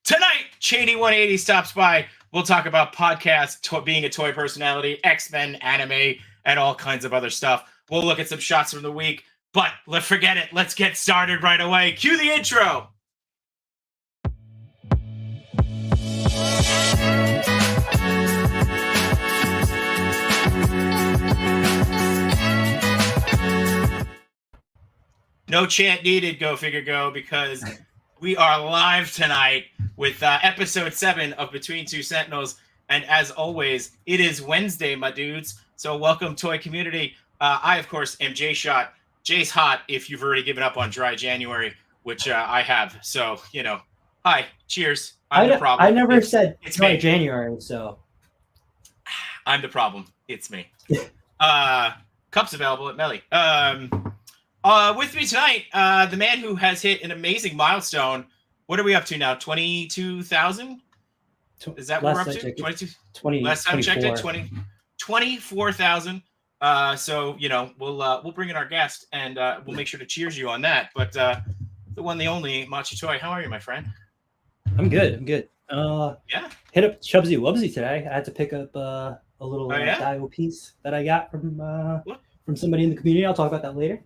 Tonight, Cheynee180 stops by. We'll talk about podcasts, being a toy personality, X-Men, anime, and all kinds of other stuff. We'll look at some shots from the week, but let's forget it. Let's get started right away. Cue the intro. No chant needed, go figure go, because we are live tonight with episode 7 of Between Two Sentinels. And as always, it is Wednesday, my dudes. So welcome, toy community. I, of course, am Jshot. Jay's hot if you've already given up on dry January, which I have. So, hi, cheers. I'm the problem. I never said it's dry January, so. I'm the problem. It's me. Cups available at Melly. With me tonight, the man who has hit an amazing milestone. What are we up to now? 22,000? Is that what we're up to? 22? 20. Last time I checked it, 24,000. So, we'll bring in our guest and we'll make sure to cheers you on that. But the one, the only, Matchutoy, how are you, my friend? I'm good. Yeah. Hit up Chubsy Wubsy today. I had to pick up a little Dio piece that I got from somebody in the community. I'll talk about that later.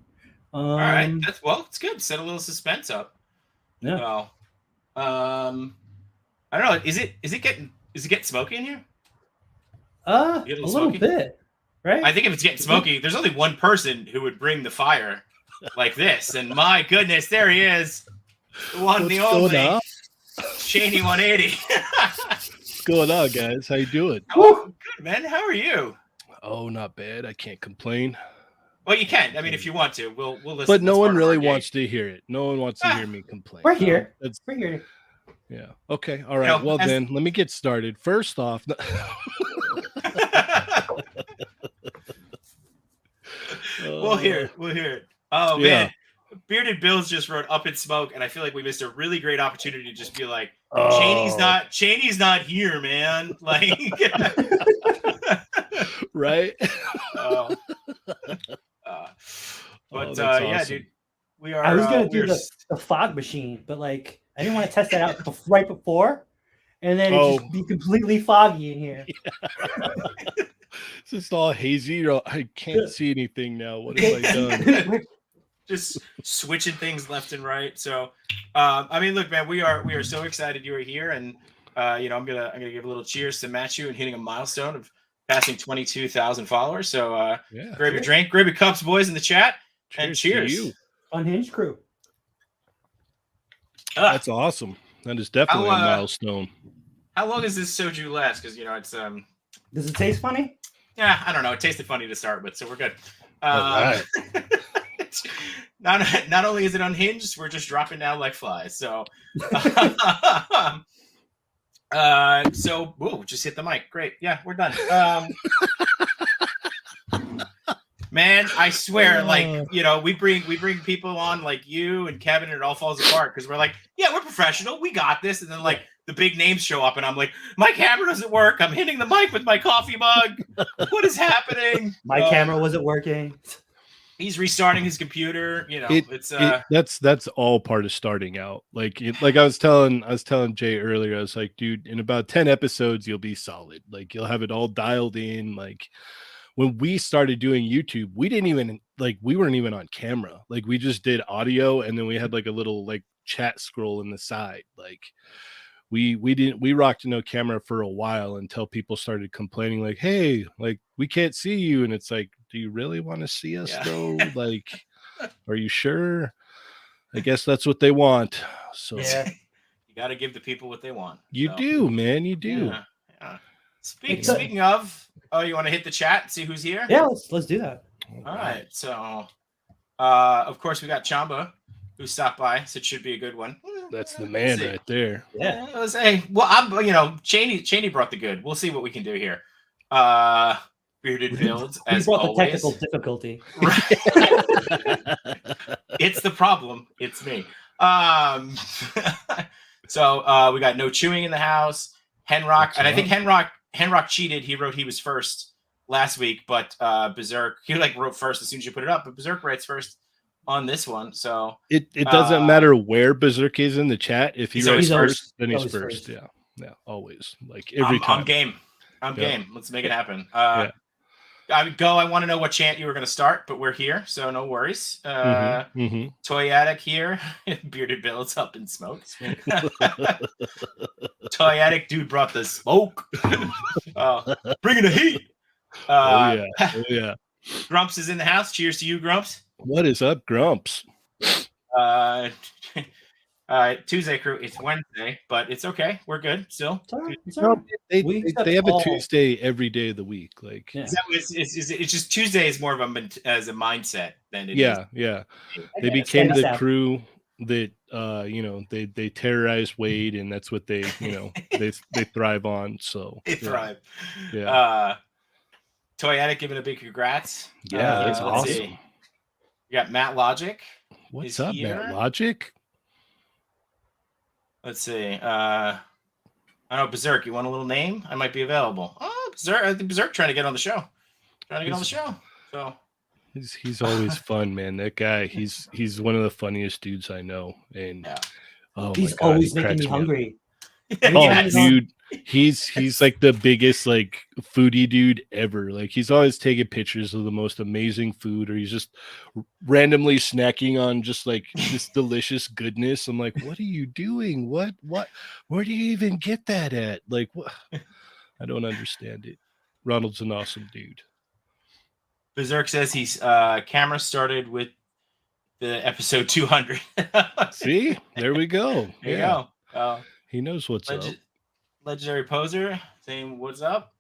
All right. It's good. Set a little suspense up. Yeah. So, I don't know. Is it getting smoky in here? A little bit, right? I think if it's getting smoky, there's only one person who would bring the fire like this, and my goodness, there he is, the one, the only, Cheynee180. What's going on, guys? How you doing? Oh, good, man. How are you? Oh, not bad. I can't complain. Well, you can. I mean, if you want to, we'll listen. But no one really wants to hear it. No one wants to hear me complain. We're here. We're here. Yeah. Okay. All right. Well, then let me get started. First off, we'll hear it. Oh yeah. Man, Bearded Bills just wrote "Up in Smoke," and I feel like we missed a really great opportunity to just be like, Cheyney's not here, man. Like, right? But awesome. yeah, dude, we are. I was gonna do the fog machine, but like I didn't want to test that out right before, and then it just be completely foggy in here. Yeah. It's just all hazy. I can't see anything now. What have I done? Just switching things left and right. So, I mean, look, man, we are so excited you are here, and I'm gonna give a little cheers to Matchu and hitting a milestone of passing 22,000 followers. So, grab your drink, grab your cups, boys, in the chat, and cheers. To you. Unhinged crew. That's awesome. That is definitely a milestone. How long does this soju last? Because it's Does it taste funny? Yeah, I don't know. It tasted funny to start with, so we're good. Right. Not only is it unhinged, we're just dropping now like flies. So, just hit the mic. Great. Yeah, we're done. Man, I swear, we bring people on like you and Kevin, and it all falls apart because we're like, yeah, we're professional, we got this, and then like the big names show up, and I'm like, my camera doesn't work. I'm hitting the mic with my coffee mug. What is happening? My camera wasn't working. He's restarting his computer. That's all part of starting out. Like I was telling Jay earlier, I was like, dude, in about 10 episodes, you'll be solid. Like you'll have it all dialed in. Like when we started doing YouTube, we weren't even on camera. Like we just did audio, and then we had like a little like chat scroll in the side. Like we rocked no camera for a while until people started complaining like, hey, like we can't see you. And it's like, do you really want to see us though? Like, are you sure? I guess that's what they want. So yeah, you got to give the people what they want. You do, man. You do. Yeah. Speaking of, you want to hit the chat and see who's here? Yeah, let's do that. All right. So, of course, we got Chamba who stopped by, so it should be a good one. That's the man right there. Yeah. Cheynee brought the good. We'll see what we can do here. Bearded Builds, as brought always. The technical difficulty. It's the problem. It's me. So we got no chewing in the house. Henrock, and I think Henrock cheated. He wrote he was first last week, but Berserk, he wrote first as soon as you put it up, but Berserk writes first on this one. So it doesn't matter where Berserk is in the chat. If he writes first, then he's first. Yeah, always. Like every time. I'm game. Game. Let's make it happen. Yeah. I want to know what chant you were going to start, but we're here, so no worries. Toy Addict here. Bearded Bill's up in smoke. Toy Addict dude brought the smoke. Bringing the heat. Oh yeah. Grumps is in the house. Cheers to you, Grumps. What is up, Grumps? Tuesday crew. It's Wednesday, but it's okay. We're good still. They have a Tuesday every day of the week. Like it's just Tuesday is more of a mindset than it is. Yeah. They became the crew that they terrorize Wade, and that's what they they thrive on. So they thrive. Yeah. Toy Addict giving a big congrats. Yeah, that's awesome. See. You got Matt Logic. What's up, Matt Logic? Let's see. I don't know, Berserk. You want a little name? I might be available. Oh, Berserk. I think Berserk trying to get on the show. So he's always fun, man. That guy. He's one of the funniest dudes I know, and he's always making me hungry. Dude, he's like the biggest like foodie dude ever. Like he's always taking pictures of the most amazing food, or he's just randomly snacking on just like this delicious goodness. I'm like, what are you doing? What where do you even get that at? Like, what? I don't understand it. Ronald's an awesome dude. Berserk says he's camera started with the episode 200. See, there we go. There you go. He knows what's up. Legendary Poser saying what's up.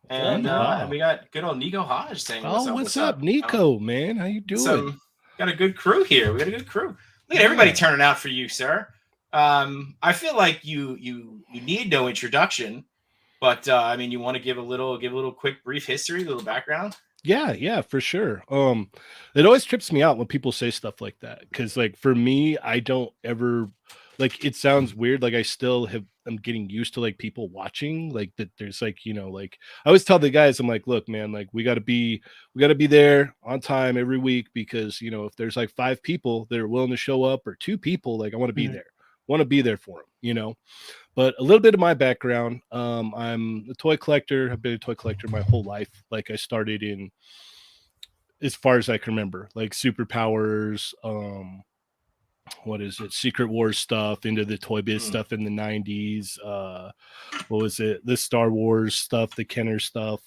And we got good old Nico Hodge saying what's up, Nico, man? How you doing? Got a good crew here. We got a good crew. Look at everybody turning out for you, sir. I feel like you need no introduction, but I mean, you want to give a little quick brief history, a little background. Yeah, for sure. It always trips me out when people say stuff like that, because like for me, I don't ever like, it sounds weird. Like I'm getting used to like people watching, like that there's like, like I always tell the guys, I'm like, look, man, like we gotta be there on time every week, because if there's like 5 people that are willing to show up, or 2 people, like I want to be there for them, But a little bit of my background, I'm a toy collector. I've been a toy collector my whole life. Like I started in, as far as I can remember, like Superpowers, what is it, Secret Wars stuff, into the Toy Biz stuff in the 90s. What was it, the Star Wars stuff, the Kenner stuff,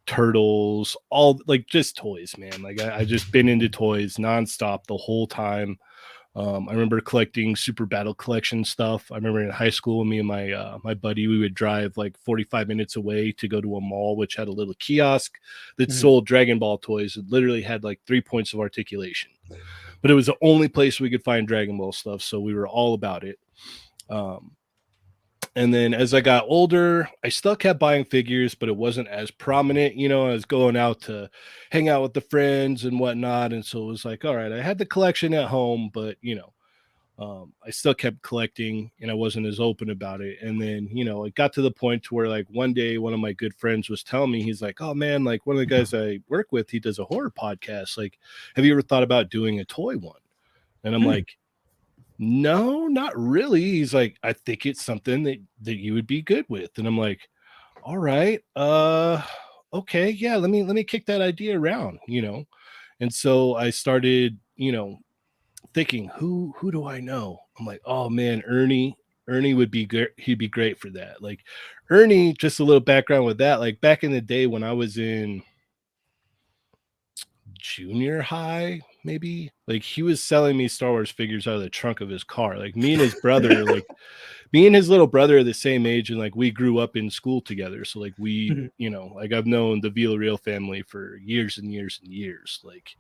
Turtles, all like just toys, man. Like I just been into toys nonstop the whole time. I remember collecting Super Battle Collection stuff. I remember in high school, me and my buddy, we would drive like 45 minutes away to go to a mall, which had a little kiosk that sold Dragon Ball toys. It literally had like 3 points of articulation, but it was the only place we could find Dragon Ball stuff. So we were all about it. And then as I got older, I still kept buying figures, but it wasn't as prominent. I was going out to hang out with the friends and whatnot. And so it was like, all right, I had the collection at home, but, I still kept collecting, and I wasn't as open about it. And then, it got to the point to where like one day, one of my good friends was telling me, he's like, oh man, like one of the guys I work with, he does a horror podcast. Like, have you ever thought about doing a toy one? And I'm like, no, not really. He's like, I think it's something that you would be good with. And I'm like, all right, okay, yeah, let me kick that idea around, And so I started, thinking, who do I know? I'm like, oh man, Ernie would be good. He'd be great for that. Like Ernie, just a little background with that. Like back in the day when I was in junior high, maybe, like he was selling me Star Wars figures out of the trunk of his car. Like me and his brother, like me and his little brother are the same age, and like we grew up in school together. So like we, like I've known the Villarreal family for years and years and years. Like,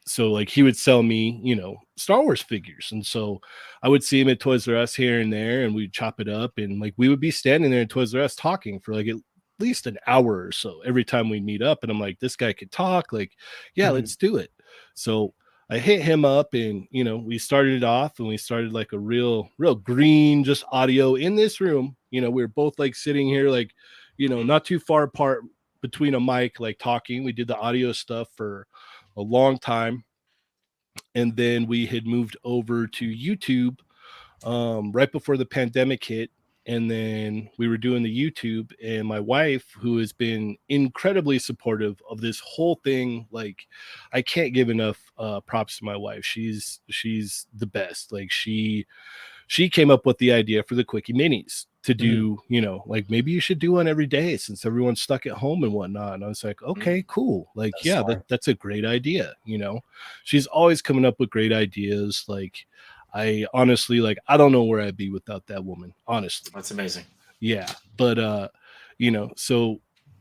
so like he would sell me, Star Wars figures. And so I would see him at Toys R Us here and there, and we'd chop it up, and like we would be standing there at Toys R Us talking for like at least an hour or so every time we meet up. And I'm like, this guy could talk, like, yeah, let's do it. So I hit him up, and we started it off, and we started like a real green, just audio in this room. We were both like sitting here, like, not too far apart between a mic, like talking. We did the audio stuff for a long time. And then we had moved over to YouTube right before the pandemic hit. And then we were doing the YouTube, and my wife, who has been incredibly supportive of this whole thing, like I can't give enough props to my wife. She's the best. Like she came up with the idea for the quickie minis to do, you know, like maybe you should do one every day since everyone's stuck at home and whatnot. And I was like, okay, cool. Like, that's a great idea. You know, she's always coming up with great ideas. Like, I honestly, like, I don't know where I'd be without that woman. Honestly, that's amazing. Yeah, but you know, so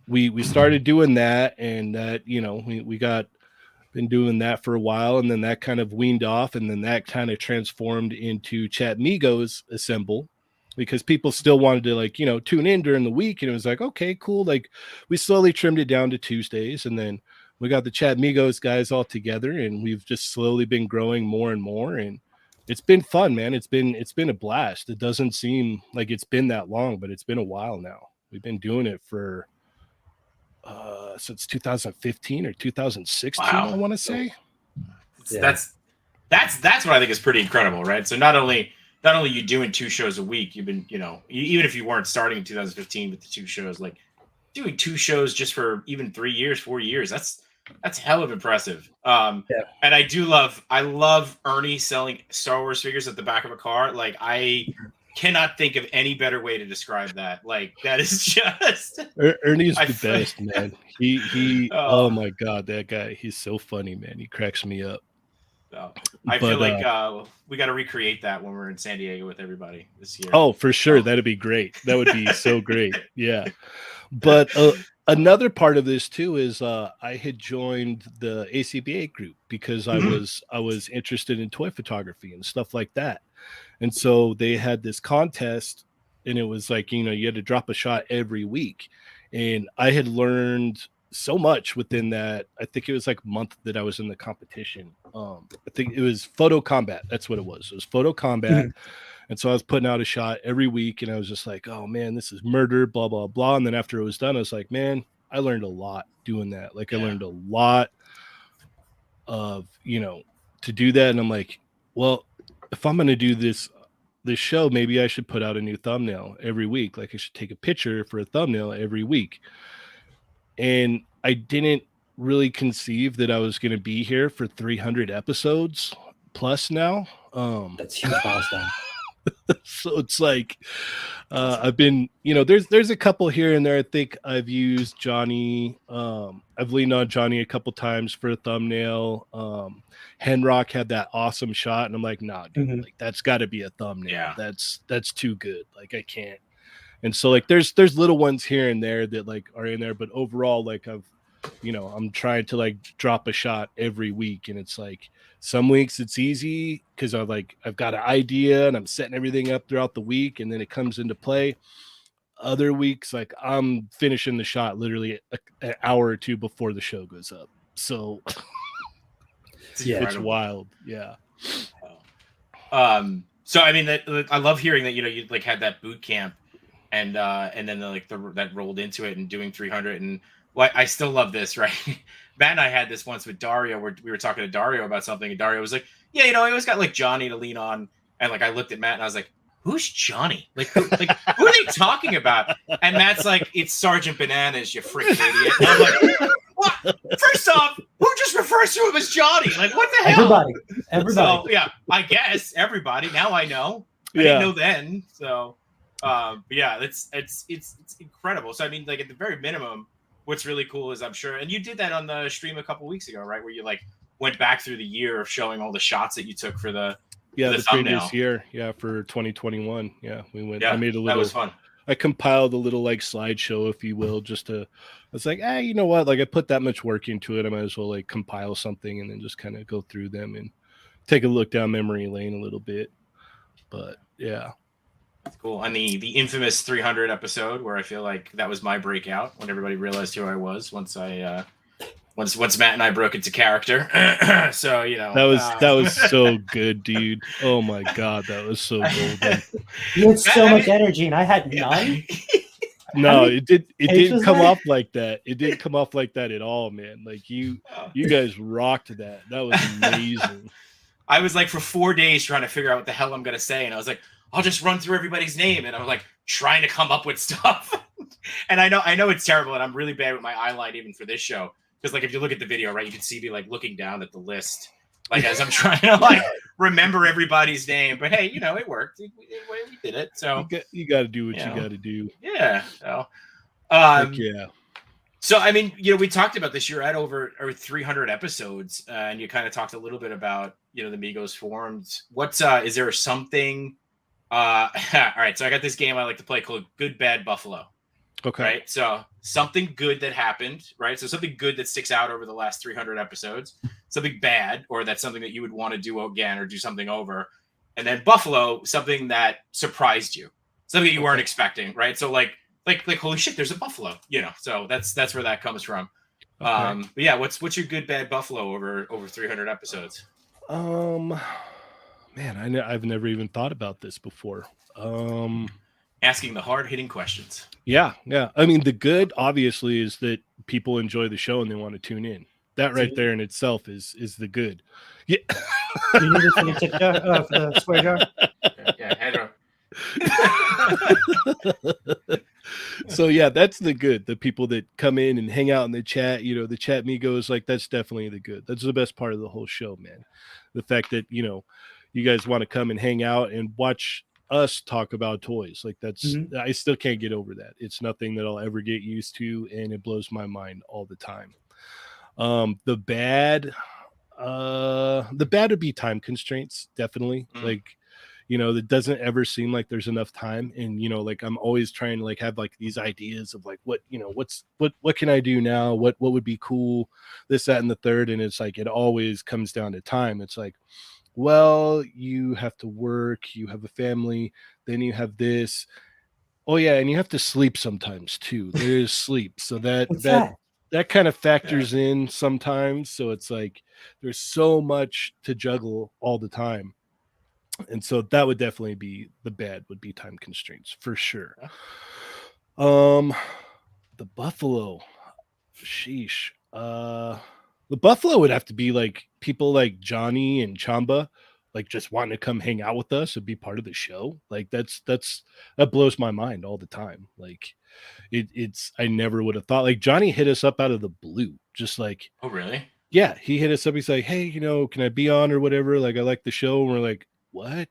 we started doing that, and that, you know, we got been doing that for a while, and then that kind of weaned off, and then that kind of transformed into Chat Migos Assemble, because people still wanted to, like, you know, tune in during the week, and it was like, okay, cool. Like, we slowly trimmed it down to Tuesdays, and then we got the Chat Migos guys all together, and we've just slowly been growing more and more, and it's been fun, man. It's been a blast. It doesn't seem like it's been that long, but it's been a while now. We've been doing it for since 2015 or 2016. Wow. I want to say. That's what I think is pretty incredible, right? So not only you doing 2 shows a week, you've been, you know, even if you weren't starting in 2015 with the 2 shows, like doing 2 shows just for even 3 years, 4 years, that's hell of impressive. And I love Ernie selling Star Wars figures at the back of a car. Like, I cannot think of any better way to describe that. Like, that is just Ernie's the best, man. He oh my god, that guy, he's so funny, man. He cracks me up. I feel like we got to recreate that when we're in San Diego with everybody this year. Oh, for sure. That'd be great. That would be so great. Yeah. But another part of this too is I had joined the ACBA group because I was interested in toy photography and stuff like that. And so they had this contest, and it was like, you know, you had to drop a shot every week. And I had learned so much within that. I think it was like a month that I was in the competition. I think it was photo combat. That's what it was. It was photo combat. And so I was putting out a shot every week, and I was just like, oh man, this is murder, blah, blah, blah. And then after it was done, I was like, man, I learned a lot doing that. Like, I learned a lot of, you know, to do that. And I'm like, well, if I'm going to do this show, maybe I should put out a new thumbnail every week. Like, I should take a picture for a thumbnail every week. And I didn't really conceive that I was going to be here for 300 episodes plus now. That's huge milestone. So it's like I've been, you know, there's a couple here and there. I think I've used Johnny. I've leaned on Johnny a couple times for a thumbnail. Henrock had that awesome shot, and I'm like, nah, dude, like, that's got to be a thumbnail. Yeah. That's too good. Like, I can't. And so, like, there's little ones here and there that, like, are in there, but overall, like, I'm trying to, like, drop a shot every week, and it's like some weeks it's easy because I've got an idea and I'm setting everything up throughout the week, and then it comes into play. Other weeks, like, I'm finishing the shot literally an hour or two before the show goes up. So it's wild. Yeah. So I mean, I love hearing that, you know, you like had that boot camp, and then that rolled into it and doing 300. And I still love this, right? Matt and I had this once with Dario, where we were talking to Dario about something, and Dario was like, yeah, you know, I always got like Johnny to lean on. And like, I looked at Matt and I was like, who's Johnny? Like, who are they talking about? And Matt's like, it's Sergeant Bananas, you freaking idiot. And I'm like, what? First off, who just refers to him as Johnny? Like, what the hell? Everybody. So, yeah, I guess everybody. Now I know. I didn't know then. So, but yeah, it's incredible. So I mean, like, at the very minimum, what's really cool is, I'm sure, and you did that on the stream a couple weeks ago, right? Where you like went back through the year of showing all the shots that you took for the previous year, for 2021. Yeah, we went. Yeah, I made a little. That was fun. I compiled a little like slideshow, if you will, just to. I was like, you know what? Like, I put that much work into it, I might as well like compile something and then just kind of go through them and take a look down memory lane a little bit. But yeah. That's cool. And the infamous 300 episode, where I feel like that was my breakout, when everybody realized who I was once Matt and I broke into character. So, you know, that was so good, dude. Oh my god, that was so golden. You had so much energy, and I had none. No, it didn't come off like that. It didn't come off like that at all, man. Like you guys rocked that. That was amazing. I was like for 4 days trying to figure out what the hell I'm gonna say, and I was like, I'll just run through everybody's name, and I was like trying to come up with stuff. And I know it's terrible, and I'm really bad with my eye line even for this show, because like if you look at the video, right, you can see me like looking down at the list, like as I'm trying to like remember everybody's name. But hey, it worked. We did it. So you got to do what you got to do. Yeah. So, yeah. So, I mean, we talked about this. You're at over 300 episodes, and you kind of talked a little bit about, the Migos forums. Is there something? All right. So I got this game I like to play called Good, Bad, Buffalo. Okay. Right. So something good that happened, right? So something good that sticks out over the last 300 episodes, something bad, or that's something that you would want to do again or do something over. And then Buffalo, something that surprised you, something that you weren't expecting. Right. So like, holy shit, there's a buffalo, so that's where that comes from. Okay. But yeah, what's your good, bad buffalo over 300 episodes? Man, I've never even thought about this before. Asking the hard-hitting questions. Yeah. I mean, the good obviously is that people enjoy the show and they want to tune in. That right there in itself is the good. Yeah. You need this for the tip jar? For the square jar? Yeah, head So yeah, that's the good. The people that come in and hang out in the chat, the chat Migos, like that's definitely the good. That's the best part of the whole show, man. The fact that you guys want to come and hang out and watch us talk about toys, like that's I still can't get over that. It's nothing that I'll ever get used to, and it blows my mind all the time. The bad would be time constraints, definitely. Like that doesn't ever seem like there's enough time. And, like I'm always trying to like have like these ideas of like, what can I do now? What would be cool? This, that, and the third. And it's like, it always comes down to time. It's like, well, you have to work, you have a family, then you have this. Oh yeah. And you have to sleep sometimes too. There's sleep. So that kind of factors in sometimes. So it's like, there's so much to juggle all the time. And so that would definitely be the bad, would be time constraints for sure. The buffalo, sheesh. The buffalo would have to be like people like Johnny and Chamba, like just wanting to come hang out with us and be part of the show. Like that blows my mind all the time. Like it's I never would have thought. Like Johnny hit us up out of the blue, just like, oh really? Yeah, he hit us up. He's like, hey, can I be on or whatever? Like I like the show. And we're like, what?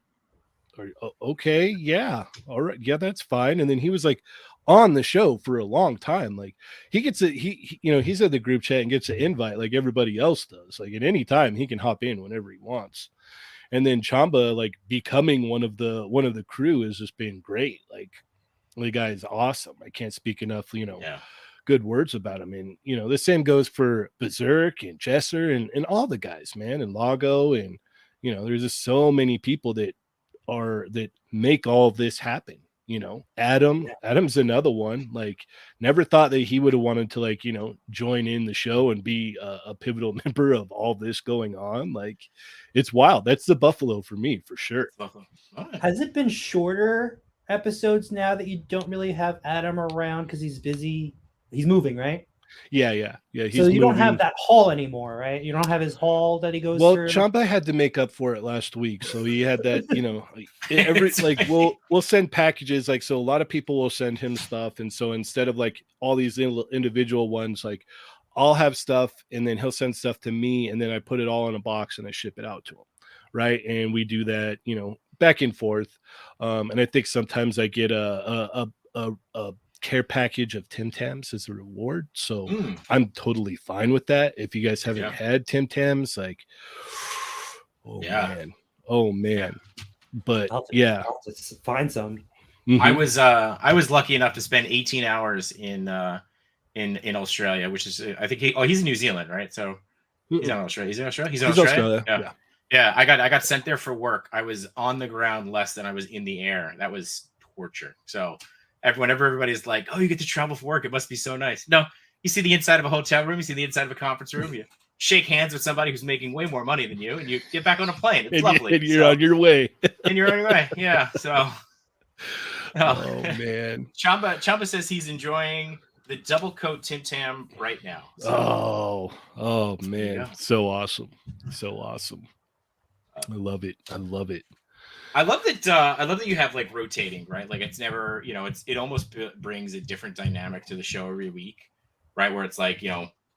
Okay, yeah, all right, yeah, that's fine. And then he was like on the show for a long time. Like he gets he's in the group chat and gets an invite like everybody else does. Like at any time he can hop in whenever he wants. And then Chamba like becoming one of the crew has just been great. Like the guy is awesome. I can't speak enough, good words about him. And the same goes for Berserk and Jesser and all the guys, man, and Lago. And there's just so many people that make all of this happen. Adam's another one. Like never thought that he would have wanted to like join in the show and be a pivotal member of all this going on. Like it's wild. That's the buffalo for me for sure. Right. Has it been shorter episodes now that you don't really have Adam around because he's busy? He's moving, right? Yeah. He's so you don't have that haul anymore, right? You don't have his haul that he goes through. Well, Chamba had to make up for it last week, so he had that. Every like we'll send packages, like so. A lot of people will send him stuff, and so instead of like all these individual ones, like I'll have stuff, and then he'll send stuff to me, and then I put it all in a box and I ship it out to him, right? And we do that, back and forth. And I think sometimes I get a care package of Tim Tams as a reward, so I'm totally fine with that. If you guys haven't had Tim Tams, like oh man, but I'll just find some. I was lucky enough to spend 18 hours in Australia, which is I think he's in New Zealand, right? So he's in Australia. He's in Australia. Yeah. I got sent there for work. I was on the ground less than I was in the air. That was torture. So whenever everybody's like, oh, you get to travel for work, it must be so nice. No, you see the inside of a hotel room, you see the inside of a conference room, you shake hands with somebody who's making way more money than you, and you get back on a plane. It's lovely. And you're on your way. And you're on your way. Yeah. So Oh man. Chamba says he's enjoying the double coat Tim Tam right now. So, oh man, so awesome. I love it. I love that you have like rotating, right? Like it's never, it almost brings a different dynamic to the show every week, right? Where it's like,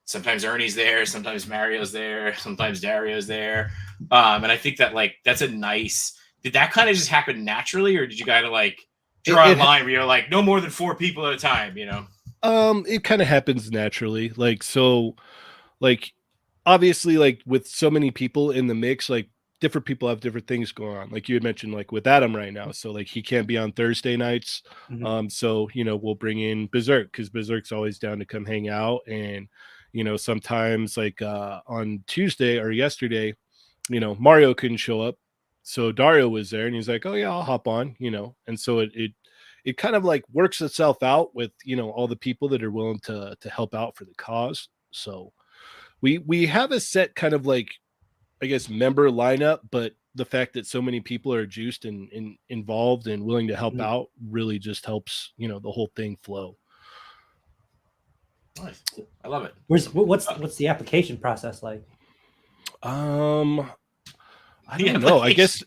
sometimes Ernie's there, sometimes Mario's there, sometimes Dario's there. And I think that like that's a nice. Did that kind of just happen naturally, or did you gotta like draw a line where you're like no more than 4 people at a time? It kind of happens naturally. Like so, like obviously, like with so many people in the mix, like different people have different things going on. Like you had mentioned, like with Adam right now, so like he can't be on Thursday nights. So we'll bring in Berserk because Berserk's always down to come hang out, and sometimes like on Tuesday or yesterday, Mario couldn't show up. So Dario was there and he's like, oh yeah, I'll hop on, and so it kind of like works itself out with, all the people that are willing to help out for the cause. So we have a set kind of like, I guess, member lineup, but the fact that so many people are juiced and involved and willing to help out really just helps, the whole thing flow. Nice. I love it. What's the application process like? I don't know. I guess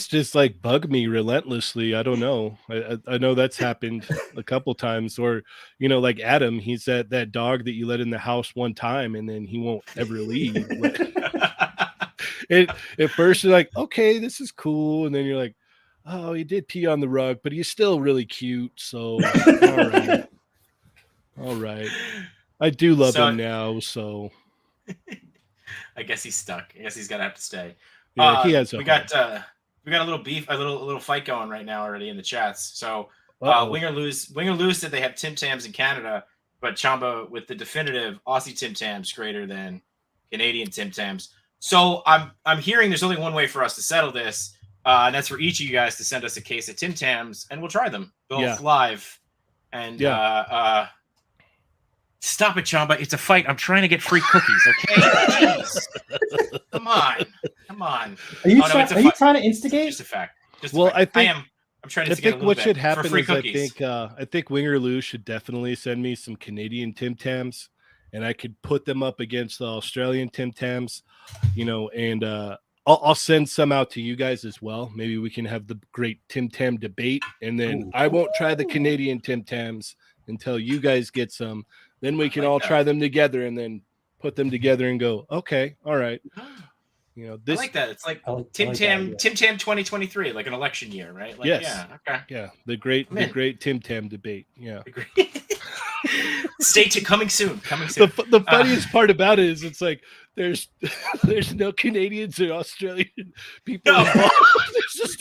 just like bug me relentlessly. I don't know. I know that's happened a couple times, or like Adam, he's that dog that you let in the house one time and then he won't ever leave. At first you're like, okay, this is cool, and then you're like, oh, he did pee on the rug, but he's still really cute. So all right. I do love him now, so I guess he's stuck. I guess he's gonna have to stay. Yeah, he has. We got a little beef, a little fight going right now already in the chats. So Wing or Lose said they have Tim Tams in Canada, but Chamba with the definitive Aussie Tim Tams greater than Canadian Tim Tams. So I'm hearing there's only one way for us to settle this, and that's for each of you guys to send us a case of Tim Tams, and we'll try them both live. And stop it, Chamba. It's a fight. I'm trying to get free cookies, okay? Jeez. Come on. Are you trying to instigate? Just a fact. I am. I'm trying to get a little what bit should happen for free is cookies. I think Winger Lou should definitely send me some Canadian Tim Tams, and I could put them up against the Australian Tim Tams, and I'll send some out to you guys as well. Maybe we can have the great Tim Tam debate, and then I won't try the Canadian Tim Tams until you guys get some. Then we can all try them together and then put them together and go, okay, all right. This, I like that. It's like Tim Tam 2023, like an election year, right? Like, yes. Yeah. Okay. Yeah. The great Tim Tam debate. Yeah. Stay tuned. Coming soon. The funniest part about it is it's like there's no Canadians or Australian people involved. There's just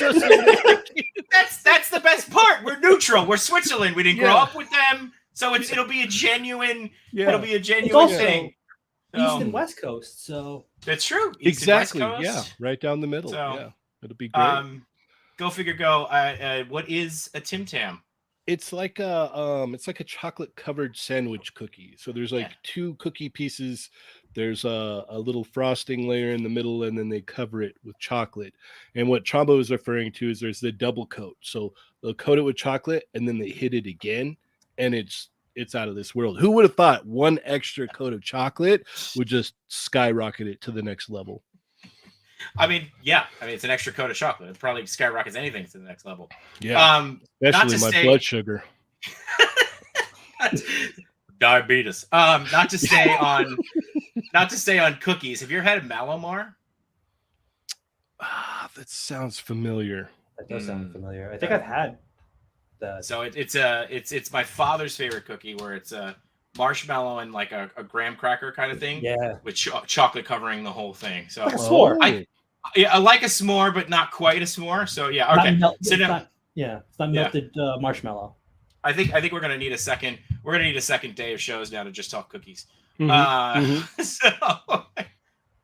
that's the best part. We're neutral. We're Switzerland. We didn't grow up with them, so it'll be a genuine. Yeah. It'll be a genuine thing. East and West Coast, so that's true. East exactly. And West Coast. Yeah, right down the middle. So, it'll be great. Go figure. Go. What is a Tim Tam? It's like a chocolate covered sandwich cookie. So there's like 2 cookie pieces. There's a little frosting layer in the middle, and then they cover it with chocolate. And what Chamba is referring to is there's the double coat. So they'll coat it with chocolate, and then they hit it again, and it's out of this world. Who would have thought one extra coat of chocolate would just skyrocket it to the next level? I mean, it's an extra coat of chocolate. It probably skyrockets anything to the next level. Yeah, especially my blood sugar. Diabetes. Not to stay on cookies. Have you ever had a Malomar? That sounds familiar. That does sound familiar. I think I've had that. So it's my father's favorite cookie, where it's a marshmallow and like a graham cracker kind of thing. Yeah. With chocolate covering the whole thing. So like a s'more. I like a s'more, but not quite a s'more. So yeah, okay. It's not melted marshmallow. I think we're gonna need a second. We're gonna need a second day of shows now to just talk cookies. So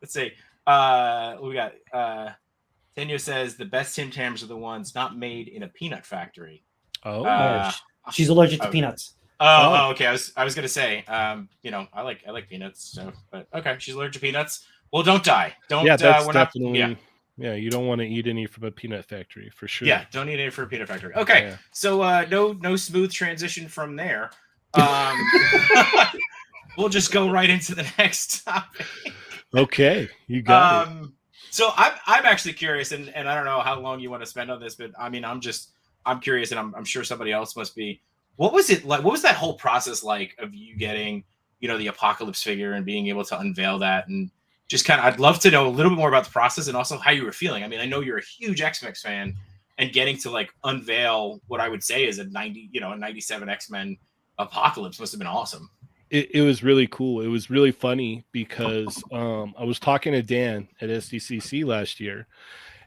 let's see. We got Tenyo says the best Tim Tams are the ones not made in a peanut factory. She's allergic to peanuts. Okay. I was gonna say, I like peanuts. So, but okay, she's allergic to peanuts. Well, don't die. Don't. Yeah, that's definitely Yeah, you don't want to eat any from a peanut factory for sure. Yeah, don't eat any from a peanut factory. Okay, yeah. So no smooth transition from there. We'll just go right into the next topic. Okay, you got it. So I'm actually curious, and I don't know how long you want to spend on this, but I mean, I'm curious, and I'm sure somebody else must be. What was it like? What was that whole process like of you getting, the Apocalypse figure and being able to unveil that, and just kind of, I'd love to know a little bit more about the process and also how you were feeling. I mean, I know you're a huge X-Men fan, and getting to like unveil what I would say is a 97 X-Men Apocalypse must have been awesome. It was really cool. It was really funny because I was talking to Dan at SDCC last year,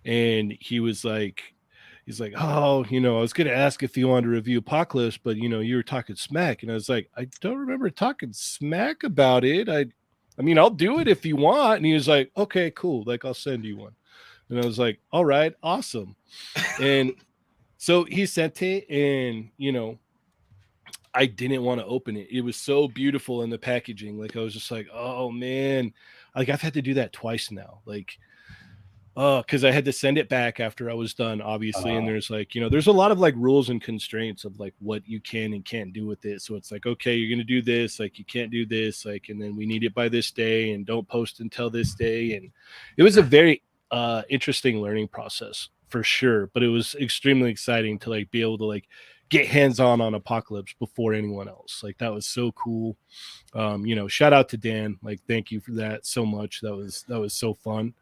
and he's like, oh, I was going to ask if you wanted to review Apocalypse, but you were talking smack, and I was like, I don't remember talking smack about it. I mean, I'll do it if you want. And he was like, okay, cool. Like, I'll send you one. And I was like, all right, awesome. And so he sent it, and I didn't want to open it. It was so beautiful in the packaging. Like, I was just like, oh man, like I've had to do that twice now. Like, because I had to send it back after I was done, obviously. And there's like, there's a lot of like rules and constraints of like what you can and can't do with it. So it's like, okay, you're going to do this, like you can't do this, like, and then we need it by this day and don't post until this day. And it was a very interesting learning process for sure. But it was extremely exciting to like be able to like get hands-on on Apocalypse before anyone else. Like that was so cool. Shout out to Dan. Like, thank you for that so much. That was so fun.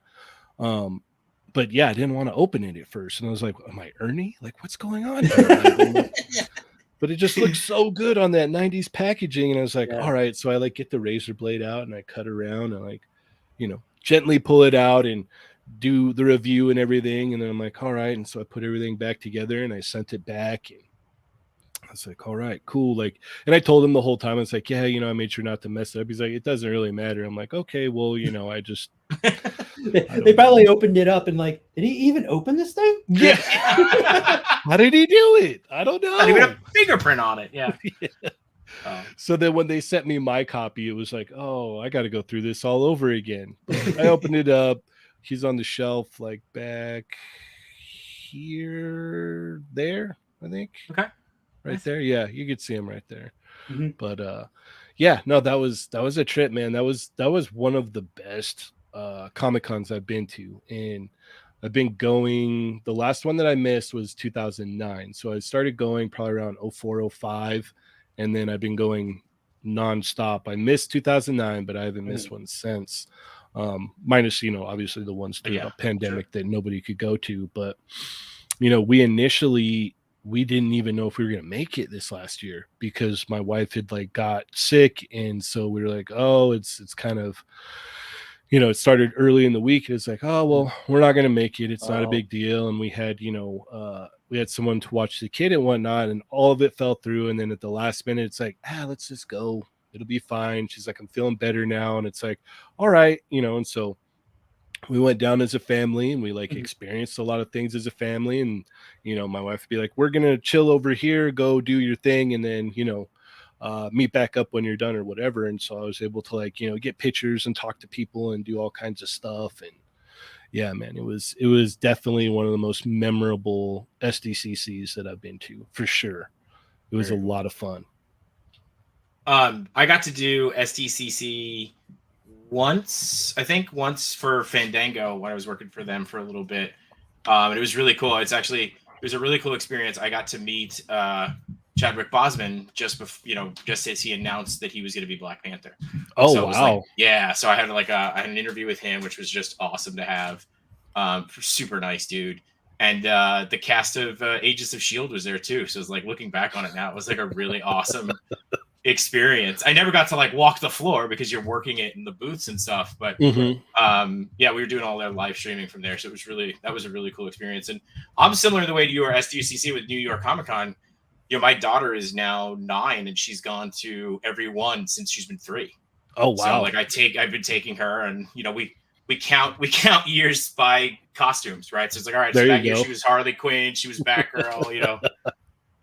But yeah, I didn't want to open it at first. And I was like, am I Ernie? Like, what's going on here? But it just looked so good on that 90s packaging. And I was like, all right. So I like get the razor blade out and I cut around and like, gently pull it out and do the review and everything. And then I'm like, all right. And so I put everything back together and I sent it back. And I was like, all right, cool. Like, and I told him the whole time, I was like, yeah, I made sure not to mess it up. He's like, it doesn't really matter. I'm like, okay, well, I just. They probably opened it up and like, did he even open this thing? Yeah. How did he do it? I don't know. Not even a fingerprint on it. Yeah. Oh. So then when they sent me my copy, it was like, oh, I got to go through this all over again. I opened it up. He's on the shelf, like back here, there, I think. Okay. Right there. Yeah, you could see him right there. Mm-hmm. But yeah, no, that was a trip, man. That was one of the best Comic-Cons I've been to. And I've been going, the last one that I missed was 2009. So I started going probably around 04, 05, and then I've been going nonstop. I missed 2009, but I haven't missed one since. Minus, obviously the ones through the pandemic that nobody could go to. But, we didn't even know if we were going to make it this last year because my wife had like got sick. And so we were like, oh, it's kind of, it started early in the week. And it's like, oh, well, we're not going to make it. It's not a big deal. And we had, we had someone to watch the kid and whatnot, and all of it fell through. And then at the last minute, it's like, let's just go. It'll be fine. She's like, I'm feeling better now. And it's like, all right, and so we went down as a family and we like experienced a lot of things as a family. And, my wife would be like, we're going to chill over here, go do your thing. And then, meet back up when you're done or whatever. And so I was able to like, get pictures and talk to people and do all kinds of stuff. And yeah, man, it was definitely one of the most memorable SDCCs that I've been to for sure. It was a lot of fun. I got to do SDCC once for Fandango when I was working for them for a little bit. And it was really cool. It was a really cool experience. I got to meet Chadwick Boseman just as he announced that he was going to be Black Panther. Oh, so wow. So I had I had an interview with him, which was just awesome to have. Super nice dude. And the cast of Agents of S.H.I.E.L.D. was there too. So it's like looking back on it now, it was like a really awesome experience. I never got to like walk the floor because you're working it in the booths and stuff, but we were doing all their live streaming from there, so that was a really cool experience. And I'm similar the way to your SDCC with New York Comic Con. My daughter is now 9 and she's gone to every one since she's been 3. Oh wow. So like I've been taking her, and we count years by costumes, right? So it's like, all right, so that year she was Harley Quinn, she was Batgirl,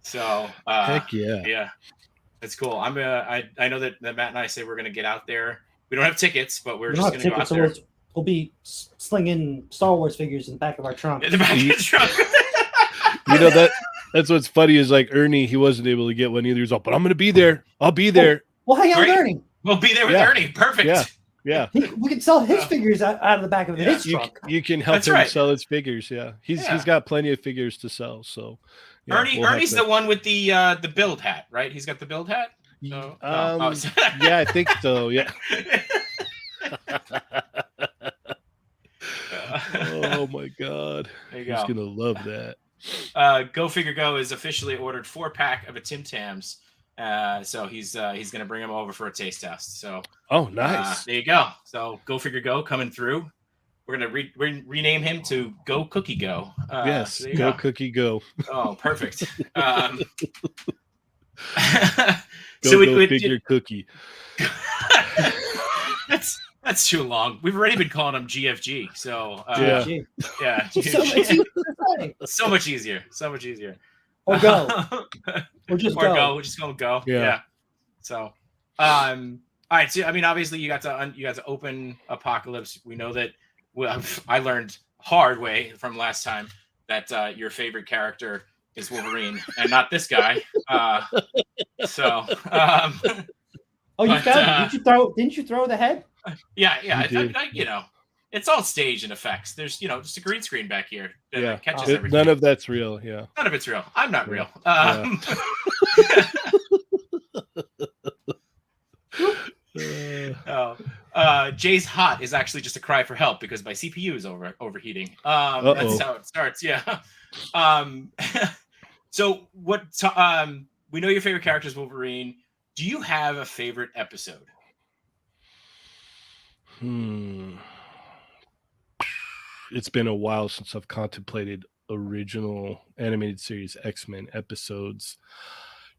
so heck yeah. Yeah. That's cool. I know that Matt and I say we're going to get out there. We don't have tickets, but we're just going to go out there. we'll be slinging Star Wars figures in the back of our trunk. In the back of the trunk. You know that's what's funny is like Ernie, he wasn't able to get one either. He's like, but I'm gonna be there. I'll be there. We'll hang out with Ernie. We'll be there with Ernie. Perfect. Yeah. We can sell his figures out of the back of his trunk. You can help him sell his figures. Yeah. He's got plenty of figures to sell. So Ernie's the one with the build hat, right? He's got the build hat. So, yeah, I think so. Yeah. Oh my God. There you He's go. gonna love that. Go Figure Go is officially ordered 4-pack of a Tim Tams. So he's gonna bring them over for a taste test. So nice. There you go. So Go Figure Go coming through. We're gonna rename him to Go Cookie Go. Yes, Go Cookie Go. Oh, perfect. Go Figure Cookie. That's too long. We've already been calling him GFG. So yeah. So much easier. Or Go. Or just Go. We're just going Go. Yeah. So, all right. So, I mean, obviously, you got to open Apocalypse. We know that. I learned hard way from last time that your favorite character is Wolverine and not this guy. So. Oh, you found? Didn't you throw the head? Yeah. I it's all stage and effects. There's just a green screen back here that catches everything. None of that's real. Yeah. None of it's real. I'm not real. Jay's hot is actually just a cry for help because my CPU is overheating. That's how it starts. Yeah. So what? We know your favorite character is Wolverine. Do you have a favorite episode? It's been a while since I've contemplated original animated series X-Men episodes.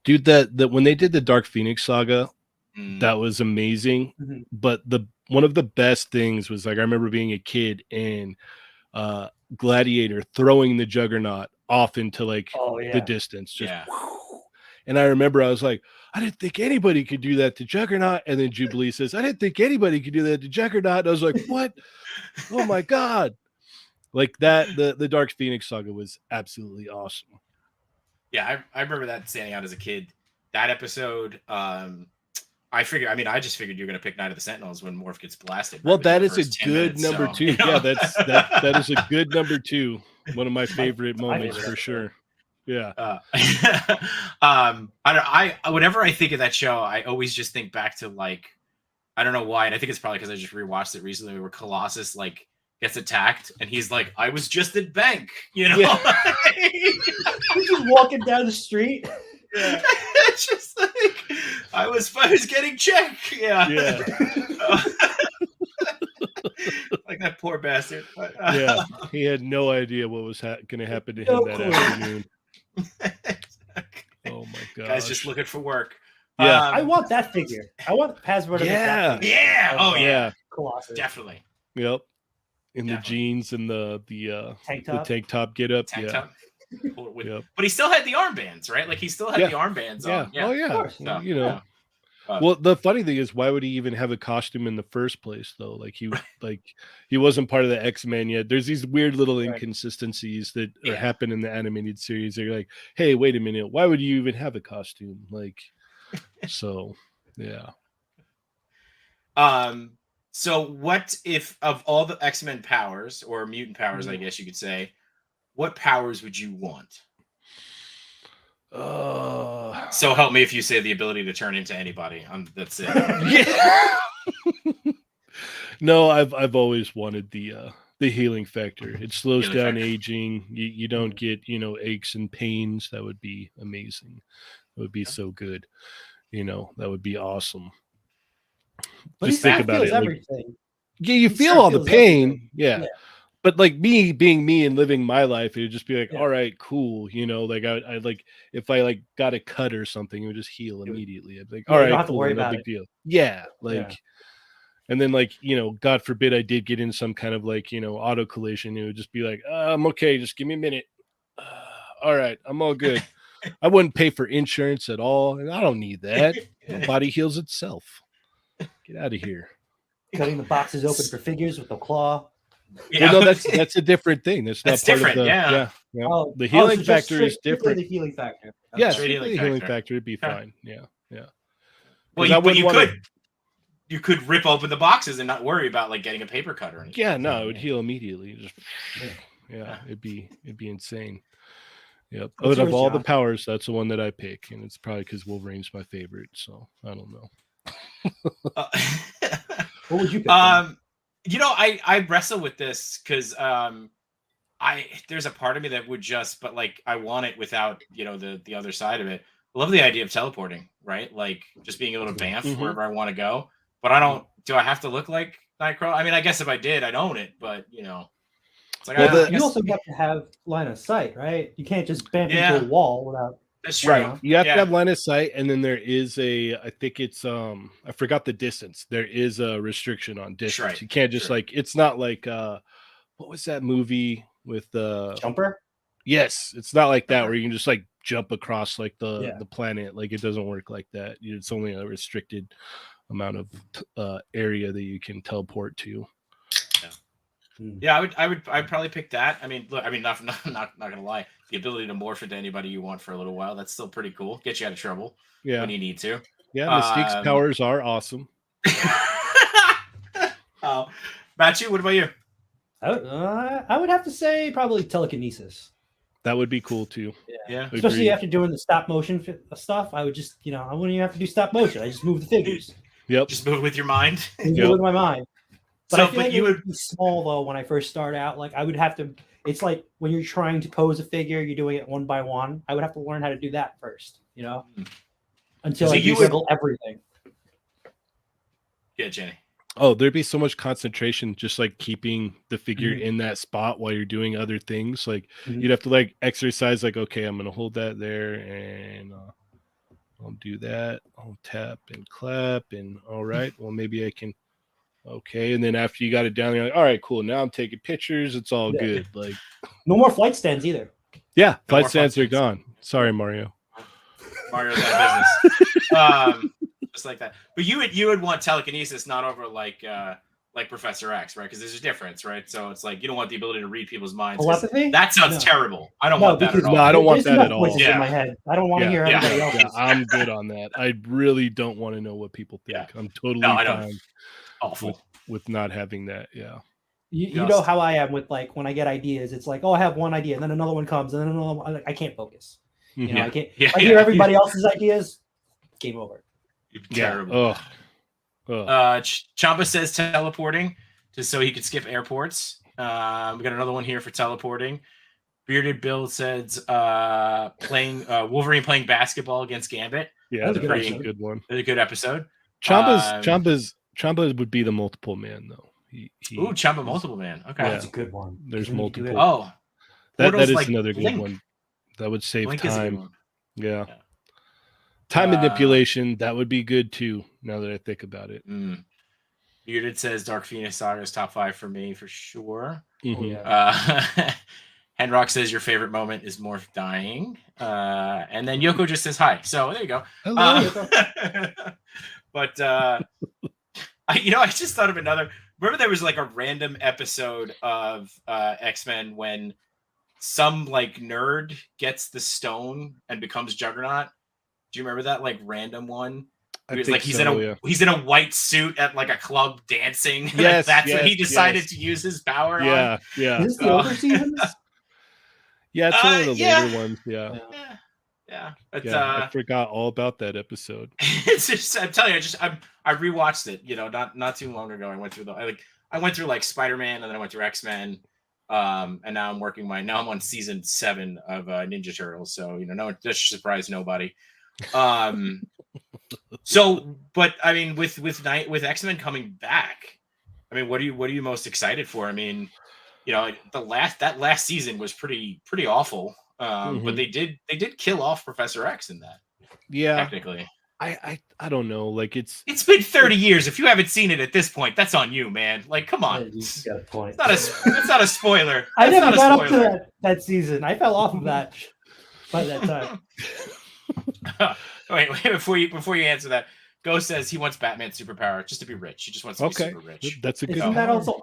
Dude, that when they did the Dark Phoenix saga, that was amazing. Mm-hmm. But one of the best things was, like, I remember being a kid and Gladiator throwing the Juggernaut off into the distance. Just and I remember I was like, I didn't think anybody could do that to Juggernaut. And then Jubilee says, I didn't think anybody could do that to Juggernaut. And I was like, what? Oh my God. Like that, the Dark Phoenix saga was absolutely awesome. Yeah, I remember that standing out as a kid. That episode, I just figured you're going to pick Night of the Sentinels when Morph gets blasted. Well, that is a good number two. Yeah, that is a good number two. One of my favorite moments for sure. Yeah. Whenever I think of that show, I always just think back to I don't know why, and I think it's probably because I just rewatched it recently, where Colossus gets attacked, and he's like, "I was just at bank," Yeah. He's just walking down the street. Yeah. It's just I was getting check. Yeah. Like that poor bastard. But, yeah, he had no idea what was going to happen to him that afternoon. Oh my God! Guys, just looking for work. Yeah, I want that figure. I want Hasbro to make that figure. Yeah. Oh yeah. Colossus. Definitely. Yep. In the jeans and the tank top get up. Top. But he still had the armbands, right? Like he still had the armbands on. Yeah. Oh yeah. So, well, the funny thing is, why would he even have a costume in the first place, though? Like he wasn't part of the X-Men yet. There's these weird little inconsistencies that happen in the animated series. They're like, hey, wait a minute, why would you even have a costume? So, yeah. So what if, of all the X-Men powers or mutant powers, I guess you could say, what powers would you want? So help me if you say the ability to turn into anybody. That's it. Yeah. No, I've always wanted the healing factor. It slows down aging. You don't get aches and pains. That would be amazing. It would be so good. That would be awesome. But just think about it. Everything. You feel all the pain. Yeah. But me being me and living my life, it would just be like, all right, cool. I if I got a cut or something, it would just heal immediately. I'd be like, all right, cool, no big deal. Yeah. And then God forbid I did get in some kind of auto collision, it would just be like, I'm okay. Just give me a minute. All right. I'm all good. I wouldn't pay for insurance at all. And I don't need that. My body heals itself. Get out of here. cutting the boxes open for figures with the claw. Yeah, well, no, that's a different thing. That's not part different. Of the, yeah. Oh, the healing factor is different. The healing factor. Okay. Yeah, the healing factor would be fine. Yeah. Well, you could rip open the boxes and not worry about like getting a paper cut or anything. Yeah, no, it would heal immediately. Just it'd be insane. Yep. Out of all the powers, that's the one that I pick, and it's probably because Wolverine's my favorite. So I don't know. What would you pick? I wrestle with this because there's a part of me that would just, but like I want it without the other side of it. I love the idea of teleporting, right? Like just being able to bamf wherever I want to go. But I don't. Do I have to look like Nightcrawler? I mean, I guess if I did, I'd own it. But it's like you also have to have line of sight, right? You can't just bamf into a wall without. That's true. Right. You have to have line of sight, and then there is I think it's I forgot the distance. There is a restriction on distance. Right. You can't just it's not like what was that movie with the Jumper? Yes, it's not like that where you can just like jump across like the planet. Like it doesn't work like that. It's only a restricted amount of area that you can teleport to. Yeah, I'd probably pick that. I mean, look, not gonna lie, the ability to morph into anybody you want for a little while, that's still pretty cool. Get you out of trouble when you need to. Yeah, Mystique's powers are awesome. Matchu, what about you? I would have to say probably telekinesis. That would be cool too. Yeah. Especially after doing the stop motion stuff, I would just, I wouldn't even have to do stop motion. I just move the figures. Yep. Just move with your mind. Move with my mind. But I feel like it would be small though when I first start out. Like I would have to. It's like when you're trying to pose a figure, you're doing it one by one. I would have to learn how to do that first, until you juggle everything. Yeah, Jenny. Oh, there'd be so much concentration just like keeping the figure in that spot while you're doing other things. Like you'd have to like exercise like, okay, I'm going to hold that there and I'll do that. I'll tap and clap and all right. Well, maybe I can. Okay. And then after you got it down, you're like, all right, cool. Now I'm taking pictures. It's all good. Like no more flight stands either. Yeah. Flight stands are gone. Sorry, Mario. Mario's out of business. Just like that. But you would want telekinesis, not over like Professor X, right? Because there's a difference, right? So it's like you don't want the ability to read people's minds. Telepathy? That sounds terrible. I don't want that at all. No, I don't want that at all. In my head. I don't want to hear everybody else. Yeah, I'm good on that. I really don't want to know what people think. I'm totally fine. Awful with not having that. Yeah. You know how I am with like when I get ideas, it's like, oh, I have one idea, and then another one comes, and then another one. I can't focus. I can't. I hear everybody else's ideas. Game over. Terrible. Chamba says teleporting just so he could skip airports. We got another one here for teleporting. Bearded Bill says playing Wolverine playing basketball against Gambit. Yeah, that's a good one. That's a good episode. Chamba would be the multiple man though. Chamba multiple man. Okay, that's a good one. There's multiple. Oh, that is like another good one. That would save time. Yeah. Time manipulation, that would be good too, now that I think about it. Bearded says Dark Phoenix Saga is top 5 for me, for sure. Henrock says your favorite moment is Morph dying. And then Yoko just says hi. So there you go. But, I just thought of another. Remember there was like a random episode of X-Men when some like nerd gets the stone and becomes Juggernaut. Do you remember that like random one? He's in a white suit at like a club dancing. Yes, that's when he decided to use his power. Yeah. Is this the older seasons? Yeah, it's one of the later ones. Yeah. I forgot all about that episode. It's just, I'm telling you, I rewatched it. Not too long ago. I went through like Spider-Man, and then I went through X-Men. And now I'm on season 7 of Ninja Turtles. So no, that should surprise nobody. But I mean, with X-Men coming back, I mean, what are you most excited for? I mean, that last season was pretty awful. But they did kill off Professor X in that. Yeah, technically. I don't know. Like it's been 30 years. If you haven't seen it at this point, that's on you, man. Like, come on. You got a point. It's not a spoiler. I never got up to that season. I fell off of that by that time. Wait, before you answer that, Ghost says he wants Batman's superpower just to be rich. He just wants to be super rich. That's a good Isn't that power. also?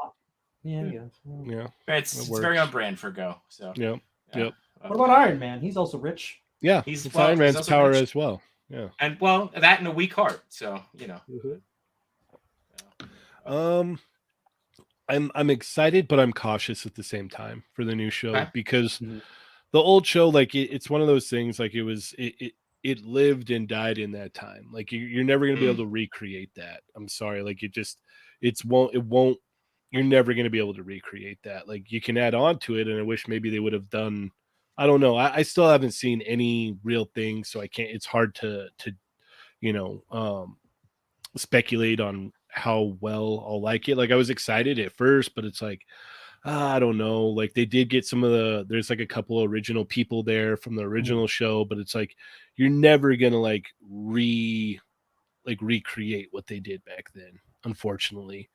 Yeah. Yeah. It's very on brand for Go. So Yep. Yep. What about Iron Man? He's also rich. Yeah. He's Iron Man's also power rich. as well. Yeah. And well, that and a weak heart. So I'm excited, but I'm cautious at the same time for the new show because Mhm. the old show, like it's one of those things. Like it lived and died in that time. Like you're never gonna be able to recreate that. I'm sorry. Like it won't. You're never gonna be able to recreate that. Like you can add on to it, and I wish maybe they would have done. I don't know. I still haven't seen any real things, so I can't. It's hard to speculate on how well I'll like it. Like I was excited at first, but it's like I don't know. Like they did get there's like a couple of original people there from the original show, but it's like you're never gonna recreate what they did back then, unfortunately.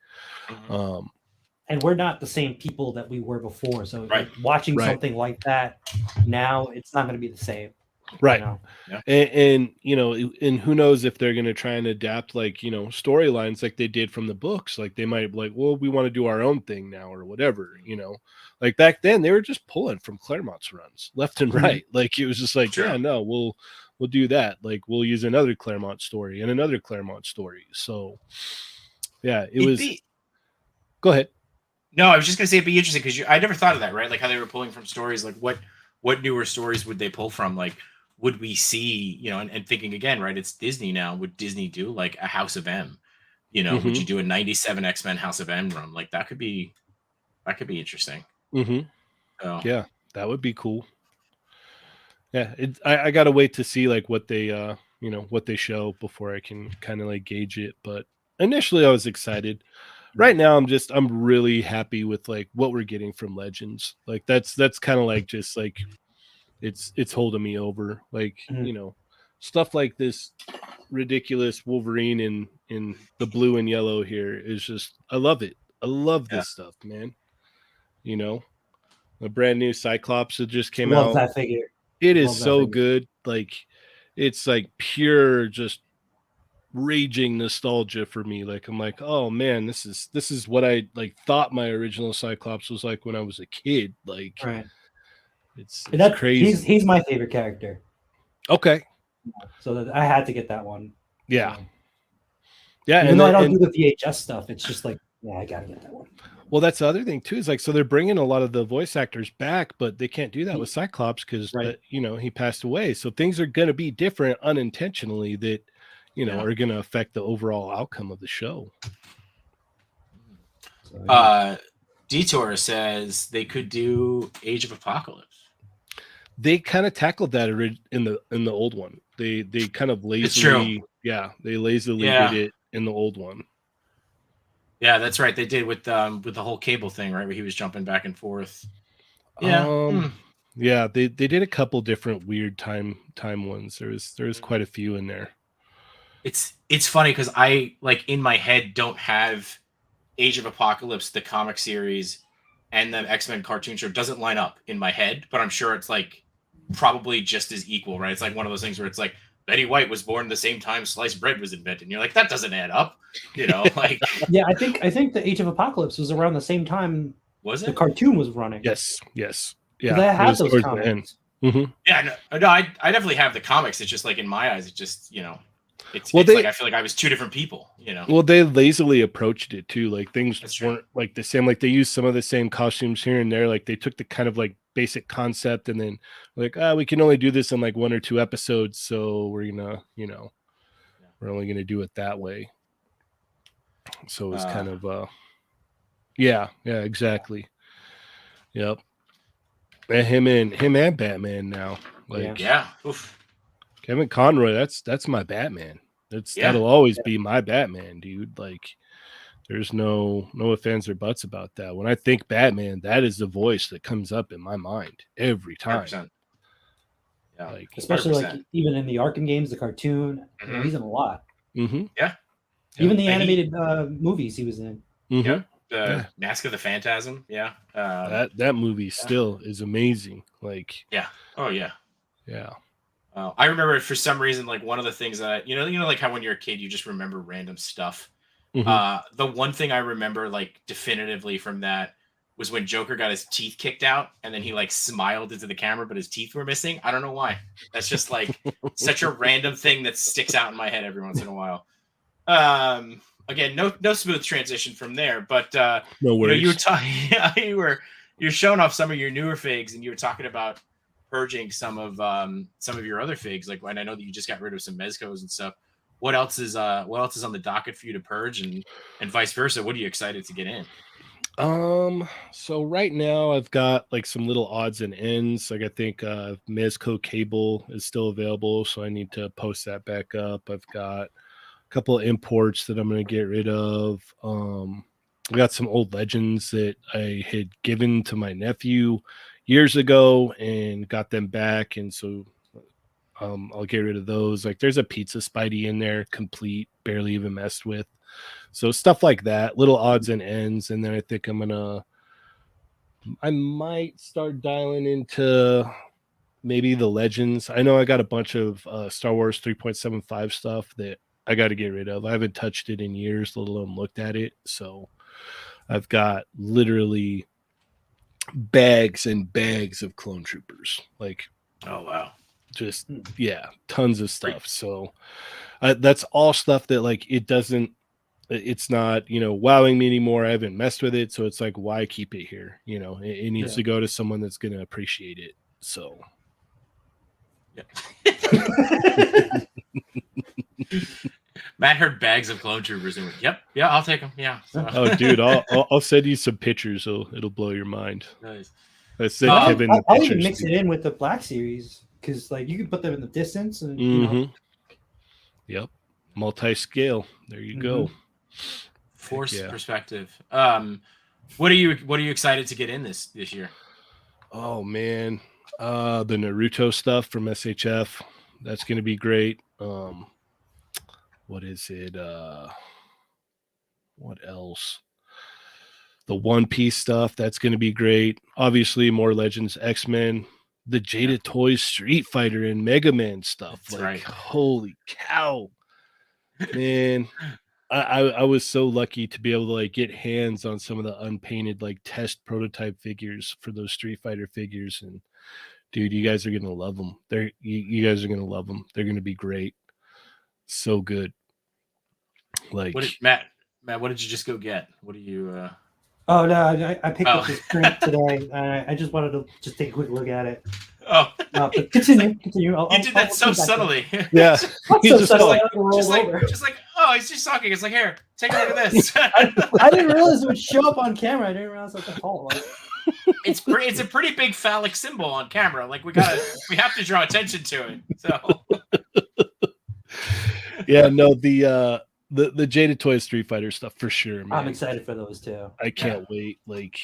And we're not the same people that we were before. So watching Right. something like that now, it's not going to be the same. Right. You know? And and who knows if they're going to try and adapt storylines like they did from the books. Like they might be like, well, we want to do our own thing now or whatever, like back then they were just pulling from Claremont's runs left and right. Like it was just like, yeah, no, we'll do that. Like we'll use another Claremont story and another Claremont story. So yeah, go ahead. No, I was just gonna say it'd be interesting because I never thought of that, right? Like how they were pulling from stories. Like what newer stories would they pull from? Like would we see, and thinking again, right? It's Disney now. Would Disney do like a House of M? Would you do a 97 X-Men House of M run? Like that could be interesting. Yeah, that would be cool. Yeah, I gotta wait to see like what they what they show before I can kind of like gauge it. But initially, I was excited. Right now, I'm really happy with like what we're getting from Legends. Like that's kind of like just like it's holding me over. Like stuff like this ridiculous Wolverine in the blue and yellow here is just I love it. I love this stuff, man. A brand new Cyclops that just came out. Love that figure. It is so good. Like it's like pure just raging nostalgia for me. Like I'm like, oh man, this is what I like thought my original Cyclops was like when I was a kid. Like it's crazy. He's my favorite character. Okay. So I had to get that one. Yeah. Yeah. Even though I don't do the VHS stuff, it's just like, yeah, I gotta get that one. Well, that's the other thing too, is like, so they're bringing a lot of the voice actors back, but they can't do that with Cyclops because he passed away. So things are going to be different unintentionally that, are going to affect the overall outcome of the show. Detour says they could do Age of Apocalypse. They kind of tackled that in the old one. They kind of lazily, they lazily did it in the old one. Yeah, that's right. They did with the whole Cable thing, right, where he was jumping back and forth. Yeah, yeah. They did a couple different weird time ones. There was quite a few in there. It's funny because I like in my head don't have Age of Apocalypse, the comic series, and the X-Men cartoon show doesn't line up in my head, but I'm sure it's like probably just as equal, right? It's like one of those things where it's like Betty White was born the same time sliced bread was invented. And you're like, that doesn't add up, like. Yeah, I think the Age of Apocalypse was around the same time. Was it? The cartoon was running. Yes. Yeah. I had those comics. Yeah, no, I definitely have the comics. It's just like in my eyes, it just it's like I feel like I was two different people. Well, they lazily approached it too. Like things weren't like the same. Like they used some of the same costumes here and there. Like they took the kind of like basic concept and then like, we can only do this in like 1 or 2 episodes, so we're gonna, we're only gonna do it that way. So it's kind of yeah, exactly. Yep. And him and Batman now. Like Oof. Kevin Conroy, that's my Batman. That'll always be my Batman, dude. Like there's no ifs, ands, or buts about that. When I think Batman, that is the voice that comes up in my mind every time. 100%. Yeah, like, especially 100%. Like even in the Arkham games, the cartoon, he's in a lot. Yeah. Even the animated movies he was in. Yeah. Mask of the Phantasm. Yeah. That movie still is amazing. Like. Yeah. Oh yeah. Yeah. I remember for some reason, like one of the things that like how when you're a kid you just remember random stuff. The one thing I remember like definitively from that was when Joker got his teeth kicked out, and then he like smiled into the camera, but his teeth were missing. I don't know why. That's just like such a random thing that sticks out in my head every once in a while. Again, no smooth transition from there, but No worries. you were talking, you're showing off some of your newer figs, and you were talking about purging some of your other figs. Like, and I know that you just got rid of some mezcos and stuff. What else is on the docket for you to purge, and vice versa? What are you excited to get in? So right now I've got like some little odds and ends. Like I think Mezco cable is still available, so I need to post that back up. I've got a couple of imports that I'm going to get rid of. I got some old legends that I had given to my nephew years ago and got them back, and so I'll get rid of those. Like there's a pizza Spidey in there, complete, barely even messed with. So stuff like that, little odds and ends. And then I think I might start dialing into maybe the legends. I know I got a bunch of Star Wars 3.75 stuff that I got to get rid of. I haven't touched it in years, let alone looked at it. So I've got literally bags and bags of clone troopers. Like, oh wow, just tons of stuff. So that's all stuff that like it's not wowing me anymore. I haven't messed with it, so it's like, why keep it here? It needs to go to someone that's going to appreciate it. So Matt heard bags of clone troopers and went, yep, yeah, I'll take them. Yeah. So. Oh, dude, I'll send you some pictures, so it'll blow your mind. Nice. I sent Kevin the I'll pictures. even mix it in with the Black Series because like you can put them in the distance and Yep, multi-scale. There you go. Force perspective. What are you excited to get in this year? Oh man, the Naruto stuff from SHF. That's going to be great. What is it? What else? The One Piece stuff. That's going to be great. Obviously, more Legends, X-Men, the Jada Toys Street Fighter and Mega Man stuff. That's like, right. Holy cow, man. I was so lucky to be able to like get hands on some of the unpainted like test prototype figures for those Street Fighter figures, and dude, you guys are gonna love them. You guys are gonna love them. They're gonna be great. So good. Like Matt, what did you just go get? What do you? Oh no, I picked up this print today. I just wanted to just take a quick look at it. Oh, continue. You did that so subtly. Yeah, just like, oh, he's just talking. It's like, here, take a look at this. I didn't realize it would show up on camera. I didn't realize what the hell it was. It's a pretty big phallic symbol on camera. Like we have to draw attention to it. So yeah, no, the Jada Toy Street Fighter stuff for sure, man. I'm excited for those too. I can't wait. Like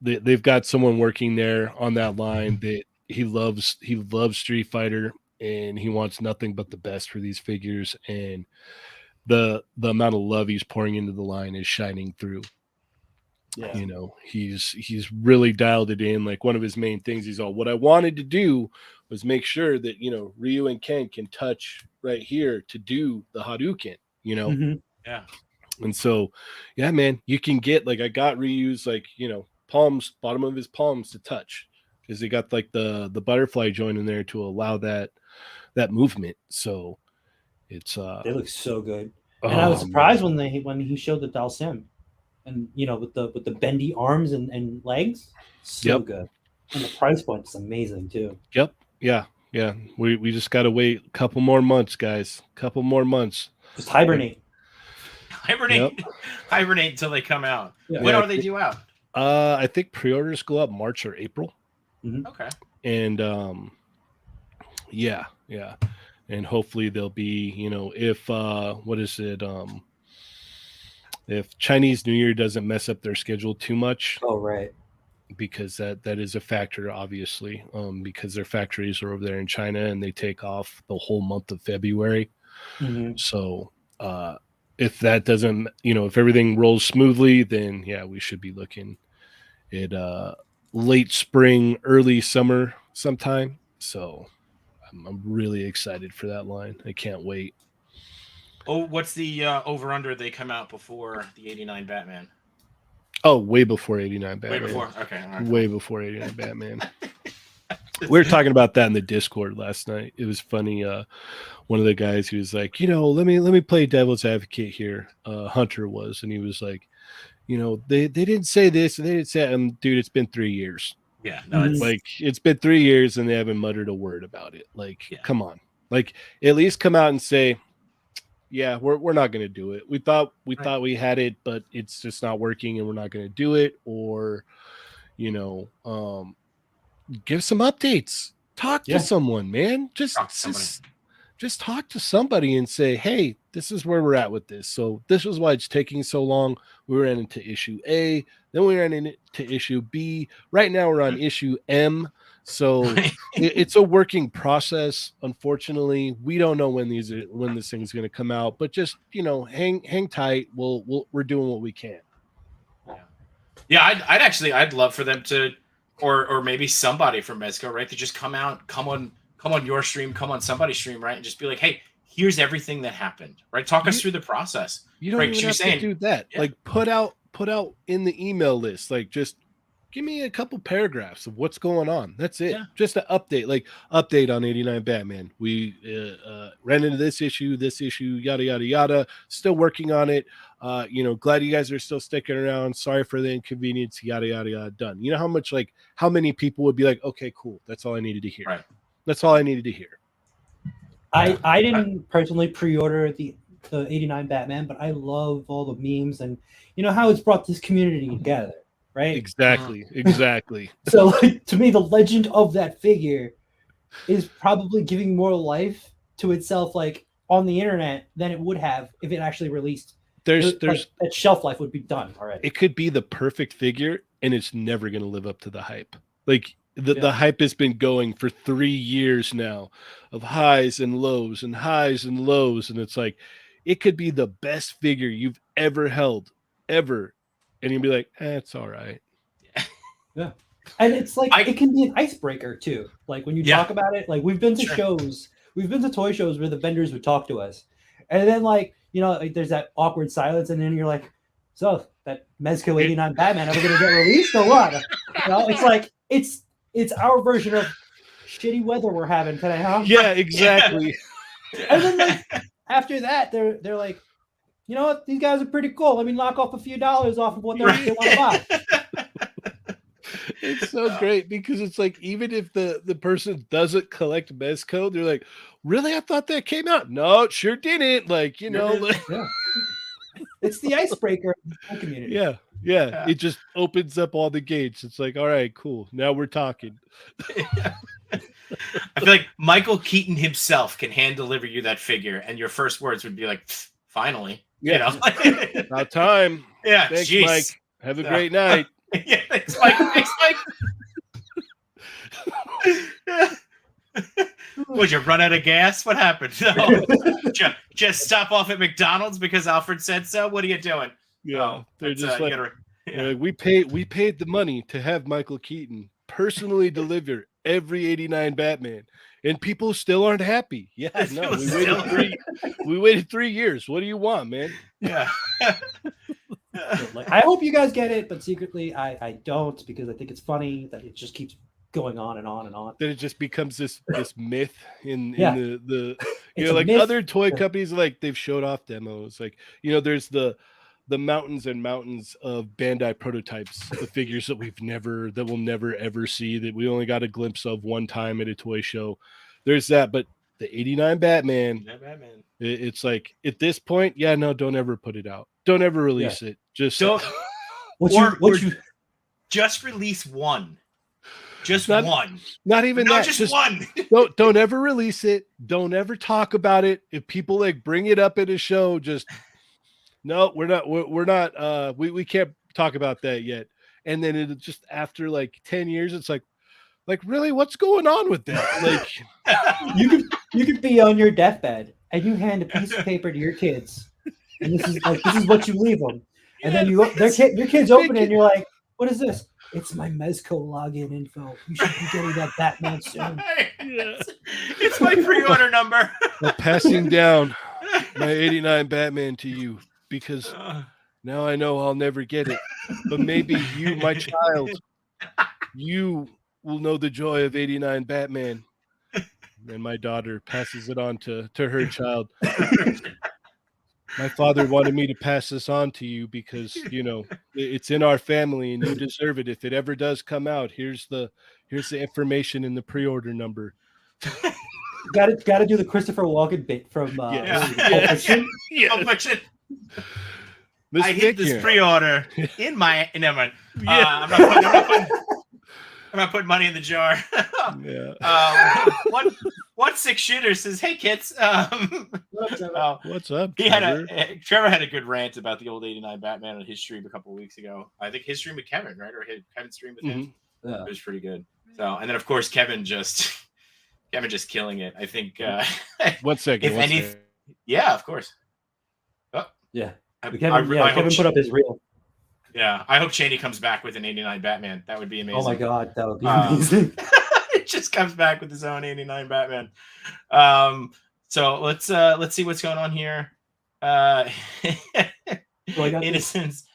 they've got someone working there on that line that he loves Street Fighter, and he wants nothing but the best for these figures, and the amount of love he's pouring into the line is shining through. Yeah. He's really dialed it in. Like one of his main things, he's all, what I wanted to do was make sure that Ryu and Ken can touch right here to do the Hadouken, Yeah. And so yeah, man, you can get like, I got Ryu's like palms, bottom of his palms to touch, because they got like the butterfly joint in there to allow that movement. So it's they look so good. And I was surprised when he showed the Dalsim, and with the bendy arms and legs, so good. And the price point is amazing too. Yep. Yeah. We just got to wait a couple more months, guys. Couple more months. Just hibernate. Hibernate until they come out. Yeah. When are they due out? I think pre-orders go up March or April. Mm-hmm. Okay. And and hopefully they'll be, if Chinese New Year doesn't mess up their schedule too much. Oh, right. Because that is a factor, obviously, because their factories are over there in China and they take off the whole month of February. Mm-hmm. So if that doesn't, if everything rolls smoothly, then yeah, we should be looking at late spring, early summer sometime So I'm really excited for that line. I can't wait. Oh, what's the over under they come out before the 89 Batman? Oh, way before 89 Batman. Way before? Okay. All right, way before 89 Batman. We were talking about that in the Discord last night. It was funny. One of the guys who was like, let me play devil's advocate here. Hunter was, and he was like, they didn't say this and they didn't say, dude, it's been 3 years. Yeah, no, it's been 3 years and they haven't muttered a word about it. Like, come on, like at least come out and say, yeah, we're not going to do it. We thought we had it, but it's just not working and we're not going to do it. Or, give some updates. Talk to someone, man. Just talk to somebody and say, hey, this is where we're at with this. So this is why it's taking so long. We ran into issue A, then we ran into issue B. Right now we're on issue M. So it's a working process. Unfortunately, we don't know when this thing's going to come out, but just, hang tight. We're doing what we can. Yeah. I'd love for them to, or maybe somebody from Mezco, right, to just come on your stream, come on somebody's stream, right, and just be like, hey, here's everything that happened, right? Talk us through the process. You don't even have to do that. Yeah. Like put out in the email list, like just give me a couple paragraphs of what's going on. That's it. Yeah. Just an update, like update on 89 Batman. We ran into this issue, yada, yada, yada. Still working on it. Glad you guys are still sticking around. Sorry for the inconvenience, yada, yada, yada. Done. You know how many people would be like, okay, cool. That's all I needed to hear. Right. That's all I needed to hear. I didn't personally pre-order the 89 Batman, but I love all the memes and how it's brought this community together, right? Exactly. So like, to me, the legend of that figure is probably giving more life to itself, like on the internet, than it would have if it actually released. There's that shelf life would be done already. It could be the perfect figure, and it's never going to live up to the hype. Like the hype has been going for 3 years now, of highs and lows, and it's like it could be the best figure you've ever held, ever, and you'll be like, it's all right. Yeah, and it's like it can be an icebreaker too. Like when you talk about it, like we've been to shows, we've been to toy shows where the vendors would talk to us, and then like there's that awkward silence, and then you're like, so that Mezco 89 Batman ever gonna get released or what? It's like it's our version of shitty weather we're having today, huh? Yeah, exactly. And then like after that, they're like, you know what? These guys are pretty cool. Let me knock off a few dollars off of what they want to buy. It's so great because it's like even if the person doesn't collect Mezco, they're like, really? I thought that came out. No, it sure didn't. Like, it's the icebreaker of the community. Yeah. It just opens up all the gates. It's like, all right, cool. Now we're talking. I feel like Michael Keaton himself can hand deliver you that figure, and your first words would be like, finally. Yeah. About time. Yeah. Thanks, geez. Mike. Have a great night. Yeah, thanks, Mike. Would you run out of gas? What happened? No. Just stop off at McDonald's because Alfred said so? What are you doing? Yeah, they're just like, we paid the money to have Michael Keaton personally deliver every 89 Batman, and people still aren't happy. Yeah, no, we waited 3 years. What do you want, man? Yeah. Like, I hope you guys get it, but secretly I don't, because I think it's funny that it just keeps going on and on and on. Then it just becomes this myth in the like myth. Other toy companies, like they've showed off demos, like there's the mountains and mountains of Bandai prototypes, the figures that we'll never ever see, that we only got a glimpse of one time at a toy show. There's that, but the 89 Batman, it's like at this point, don't ever put it out. Don't ever release it. Just don't. Just release one. Just one. Not even that. Just one. don't ever release it. Don't ever talk about it. If people like bring it up at a show, just no, we're not. We can't talk about that yet. And then it just after like 10 years, it's like really, what's going on with that? Like you could be on your deathbed and you hand a piece of paper to your kids, and this is what you leave them. And then your kids open it and you're like, what is this? It's my Mezco login info. You should be getting that Batman soon. It's my pre-order number. I'm passing down my 89 Batman to you because now I know I'll never get it. But maybe you, my child, you will know the joy of 89 Batman. And my daughter passes it on to her child. My father wanted me to pass this on to you because, you know, it's in our family and you deserve it. If it ever does come out, here's the information in the pre-order number. Got to do the Christopher Walken bit from Pulp Fiction. Pulp Fiction. Miss I Vic hit this here. pre-order in my. Never mind. I'm not putting money in the jar. Yeah. One six shooter says, "Hey kids, What's up, Trevor had a good rant about the old '89 Batman on his stream a couple of weeks ago. I think his stream with Kevin, right, or Kevin's stream with him. Yeah. It was pretty good. So, and then of course Kevin just killing it. I think. 1 second. If anything, yeah, of course. Oh, yeah. I Kevin put up his reel. Yeah, I hope Cheynee comes back with an '89 Batman. That would be amazing. Oh my god, that would be amazing. It just comes back with his own '89 Batman. So let's see what's going on here. Innocence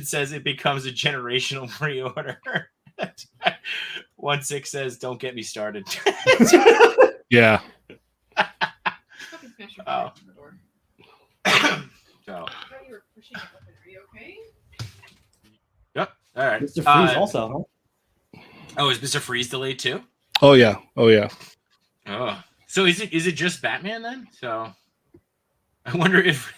says it becomes a generational pre-order. 1-6 says, "Don't get me started." Yeah. Oh. So. Okay. Yep. All right. Mr. Freeze also, huh? Oh, is Mr. Freeze delayed too? Oh yeah. Oh. So is it just Batman then? So I wonder if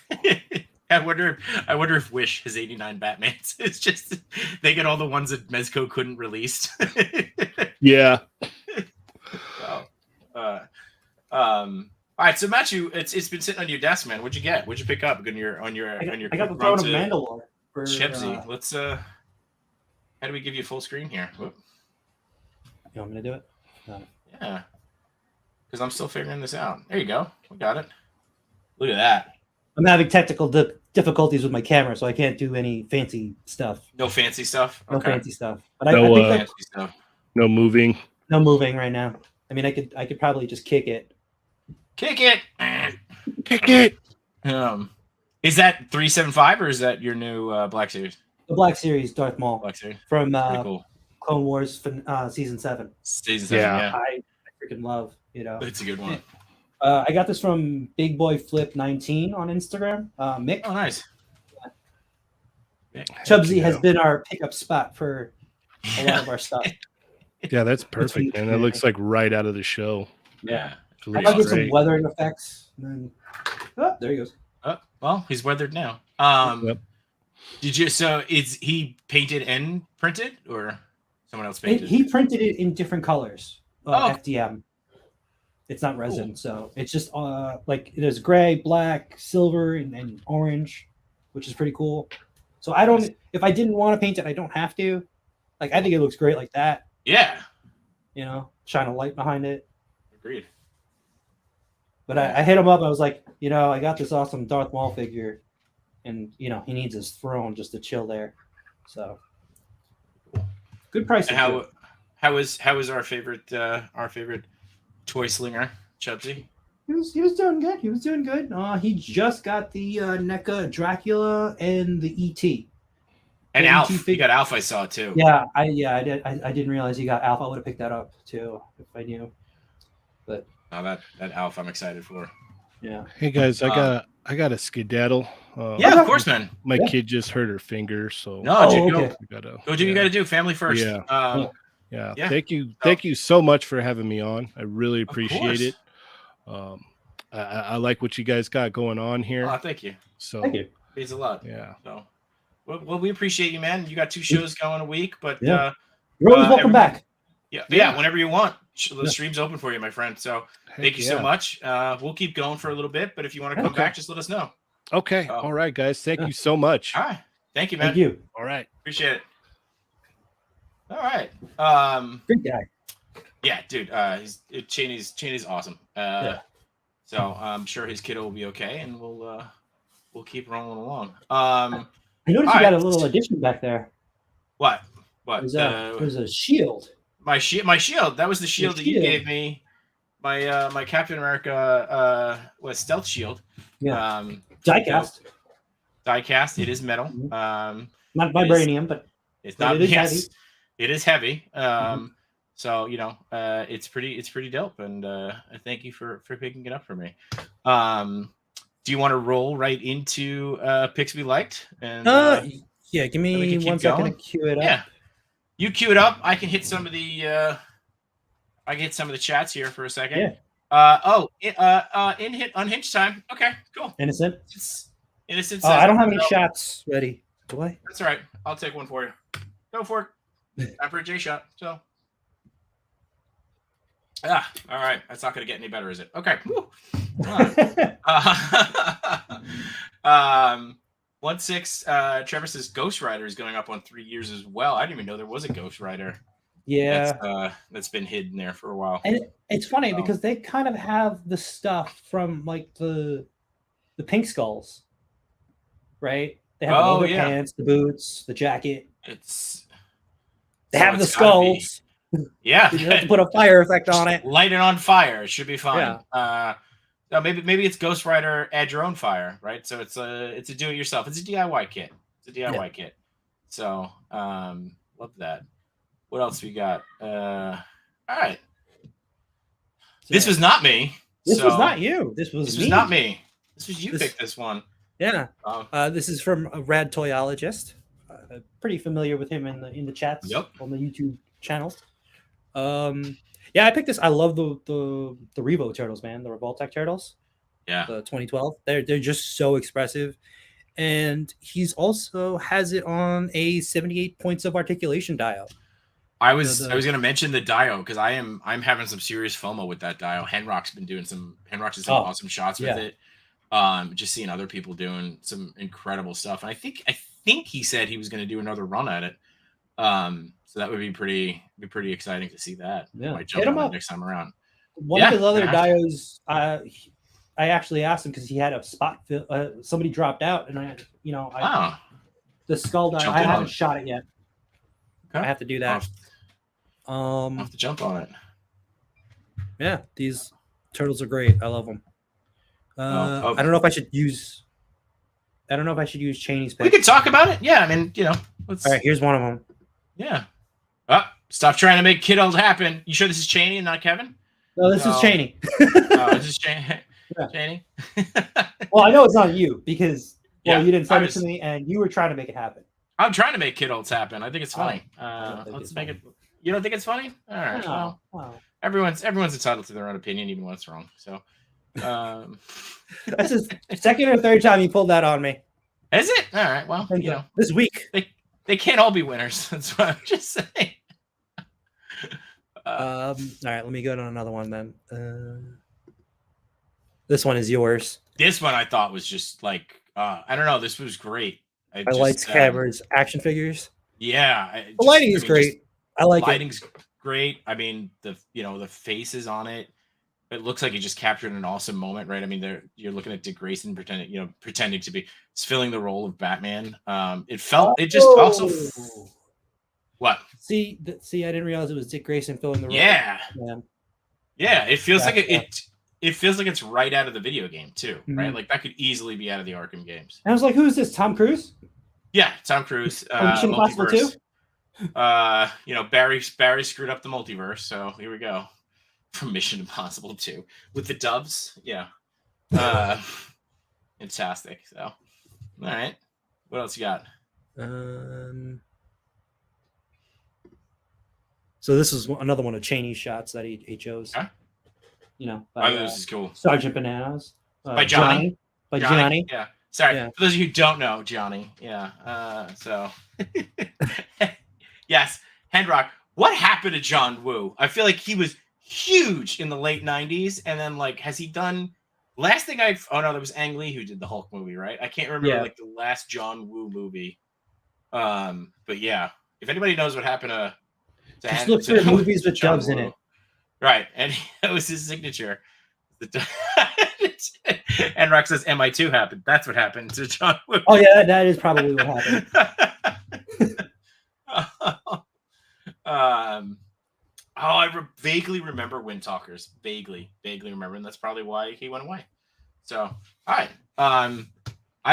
Wish has 89 Batmans. It's just they get all the ones that Mezco couldn't release. Yeah. So, all right, so Matchu, it's been sitting on your desk, man. What'd you get? What'd you pick up on your I got the run Throne of to Mandalore for Chebsy? Let's how do we give you full screen here? Whoop. You want me to do it? Yeah. Because I'm still figuring this out. There you go. We got it. Look at that. I'm having technical difficulties with my camera, so I can't do any fancy stuff. No fancy stuff. No Okay. fancy stuff. But No, I think Fancy stuff. no moving. no moving right now. I mean, I could probably just kick it. Kick it. Kick it. Is that 375 or is that your new Black Series? The Black Series Darth Maul Black Series. from Pretty cool. Clone Wars season 7. Season 7. Yeah. Yeah. I freaking love, you know. It's a good one. I got this from Big Boy Flip 19 on Instagram. Mick. Oh, nice. Chubsy has been our pickup spot for a lot of our stuff. Yeah, that's perfect, man. That looks like right out of the show. Yeah. It I looks got get some great. weathering effects. And then, oh, there he goes. Oh, well, he's weathered now. Yep. Did you? So is he painted and printed, or someone else painted? He printed it in different colors. Oh. FDM. It's not resin, so it's just like there's gray, black, silver, and orange, which is pretty cool. So I don't. If I didn't want to paint it, I don't have to. Like I think it looks great like that. Yeah. You know, shine a light behind it. Agreed. But I hit him up. I was like, you know, I got this awesome Darth Maul figure, and you know, he needs his throne just to chill there. So good price. And how is our favorite toy slinger, Chubsy? He was doing good. He was doing good. He just got the NECA Dracula and the ET. And The Alf. ET You got Alf. I saw too. Yeah, I did. I didn't realize he got Alpha. I would have picked that up too if I knew. But that Alf, I'm excited for. yeah. Hey guys, I got a skedaddle. Yeah, of course, man. My kid just hurt her finger, so No, dude, okay. go do what you got to do. Family first. Yeah. Yeah. Yeah. Thank you so much for having me on. I really appreciate course. it. I like what you guys got going on here. Oh, thank you. So Thank you. Means a lot. yeah. So, well, we appreciate you, man. You got 2 shows going a week, but Yeah. You're always welcome back. yeah, whenever you want. The stream's open for you, my friend. So thank you so yeah. much. We'll keep going for a little bit, but if you want to come back, just let us know. Okay. Oh. All right, guys. Thank you so much. All right. Thank you, man. Thank you. All right. Appreciate it. All right. Great guy. Yeah, dude. Cheynee's awesome. So I'm sure his kiddo will be okay, and we'll keep rolling along. I noticed you got a little addition back there. What? What? There's a shield. My shield. That was the shield that you gave me. My Captain America was stealth shield. Yeah. Diecast. Diecast. It is metal. Not vibranium, but it's not. It is yes, heavy. It is heavy. So it's pretty dope, and I thank you for picking it up for me. Do you want to roll right into picks we liked? And yeah, give me 1 second to queue it up. Yeah, you queue it up. I can hit some of the chats here for a second. Yeah. Unhinged time. Okay, cool. Innocent. Innocent. I don't have any chats ready. Do I? That's all right. I'll take one for you. Go for it. Time for a Jshot. So. All right. That's not going to get any better, is it? Okay. 1-6. Trevor says Ghost Rider is going up on 3 years as well. I didn't even know there was a Ghost Rider. Yeah, that's been hidden there for a while. And it's funny because they kind of have the stuff from like the Pink Skulls, right? They have the leather pants, the boots, the jacket. They have the skulls. Yeah, you have to put a fire effect on it. Light it on fire. It should be fine. Yeah. Maybe it's Ghost Rider. Add your own fire, right? So it's a do-it-yourself. It's a DIY kit. Kit. So love that. What else we got? All right. This was not me. This was not you. This was not me. This was you picked this one. Yeah. This is from a Rad Toyologist. Pretty familiar with him in the chats on the YouTube channel. Yeah, I picked this. I love the Revo turtles, man. The Revoltech turtles. Yeah. The 2012. They're just so expressive. And he's also has it on a 78 points of articulation dial. I was going to mention the Dio because I'm having some serious FOMO with that Dio. Henrock's been doing some awesome shots with it. Just seeing other people doing some incredible stuff, and I think he said he was going to do another run at it. So that would be pretty exciting to see that. Yeah, might jump hit him on up next time around. One of his other Dios, I actually asked him because he had a spot. Somebody dropped out, and the skull Dio. I haven't shot it yet. Okay. I have to do that. I'll have to jump on it. Yeah, these turtles are great. I love them. I don't know if I should use Cheynee180's pick. We could talk about it. Yeah, I mean, all right, here's one of them. Yeah. Stop trying to make kiddos happen. You sure this is Cheynee and not Kevin? No, this is Cheynee. This is Cheynee. Cheynee. Well, I know it's not you because you didn't send it to me, and you were trying to make it happen. I'm trying to make kiddos happen. I think it's funny. Let's make it. You don't think it's funny? All right. No, well, everyone's entitled to their own opinion, even when it's wrong. So, this is second or third time you pulled that on me. Is it? All right. Well, this week they can't all be winners. That's what I'm just saying. All right. Let me go to another one then. This one is yours. This one I thought was just like I don't know. This was great. Lights, cameras, action figures. Yeah, the lighting is great. I like lighting's great. I mean, the faces on it. It looks like he just captured an awesome moment, right? I mean, you're looking at Dick Grayson pretending to be filling the role of Batman. It just also what? See, I didn't realize it was Dick Grayson filling the role. Yeah. It feels like it feels like it's right out of the video game too, right? Like that could easily be out of the Arkham games. And I was like, who's this? Tom Cruise? Yeah, Tom Cruise. Mission Impossible 2? Barry screwed up the multiverse, so here we go. From Mission Impossible 2 with the dubs. Yeah. Fantastic. So, all right. What else you got? So this is another one of Cheynee shots that he chose. Okay. This is cool. Sergeant Bananas. By Johnny. By Johnny. Yeah. Sorry. Yeah. For those of you who don't know, Johnny. Yeah. So yes. Hendrock. What happened to John Woo? I feel like he was huge in the late 90s, and then has he done last thing there was Ang Lee who did the Hulk movie, right? I can't remember the last John Woo movie. But yeah, if anybody knows what happened to just look for movies with dubs in it, right? And that was his signature. And Rock says MI2 happened. That's what happened to John Woo. Oh yeah, that is probably what happened. I vaguely remember Wind Talkers. Vaguely remember, and that's probably why he went away. So, all right. I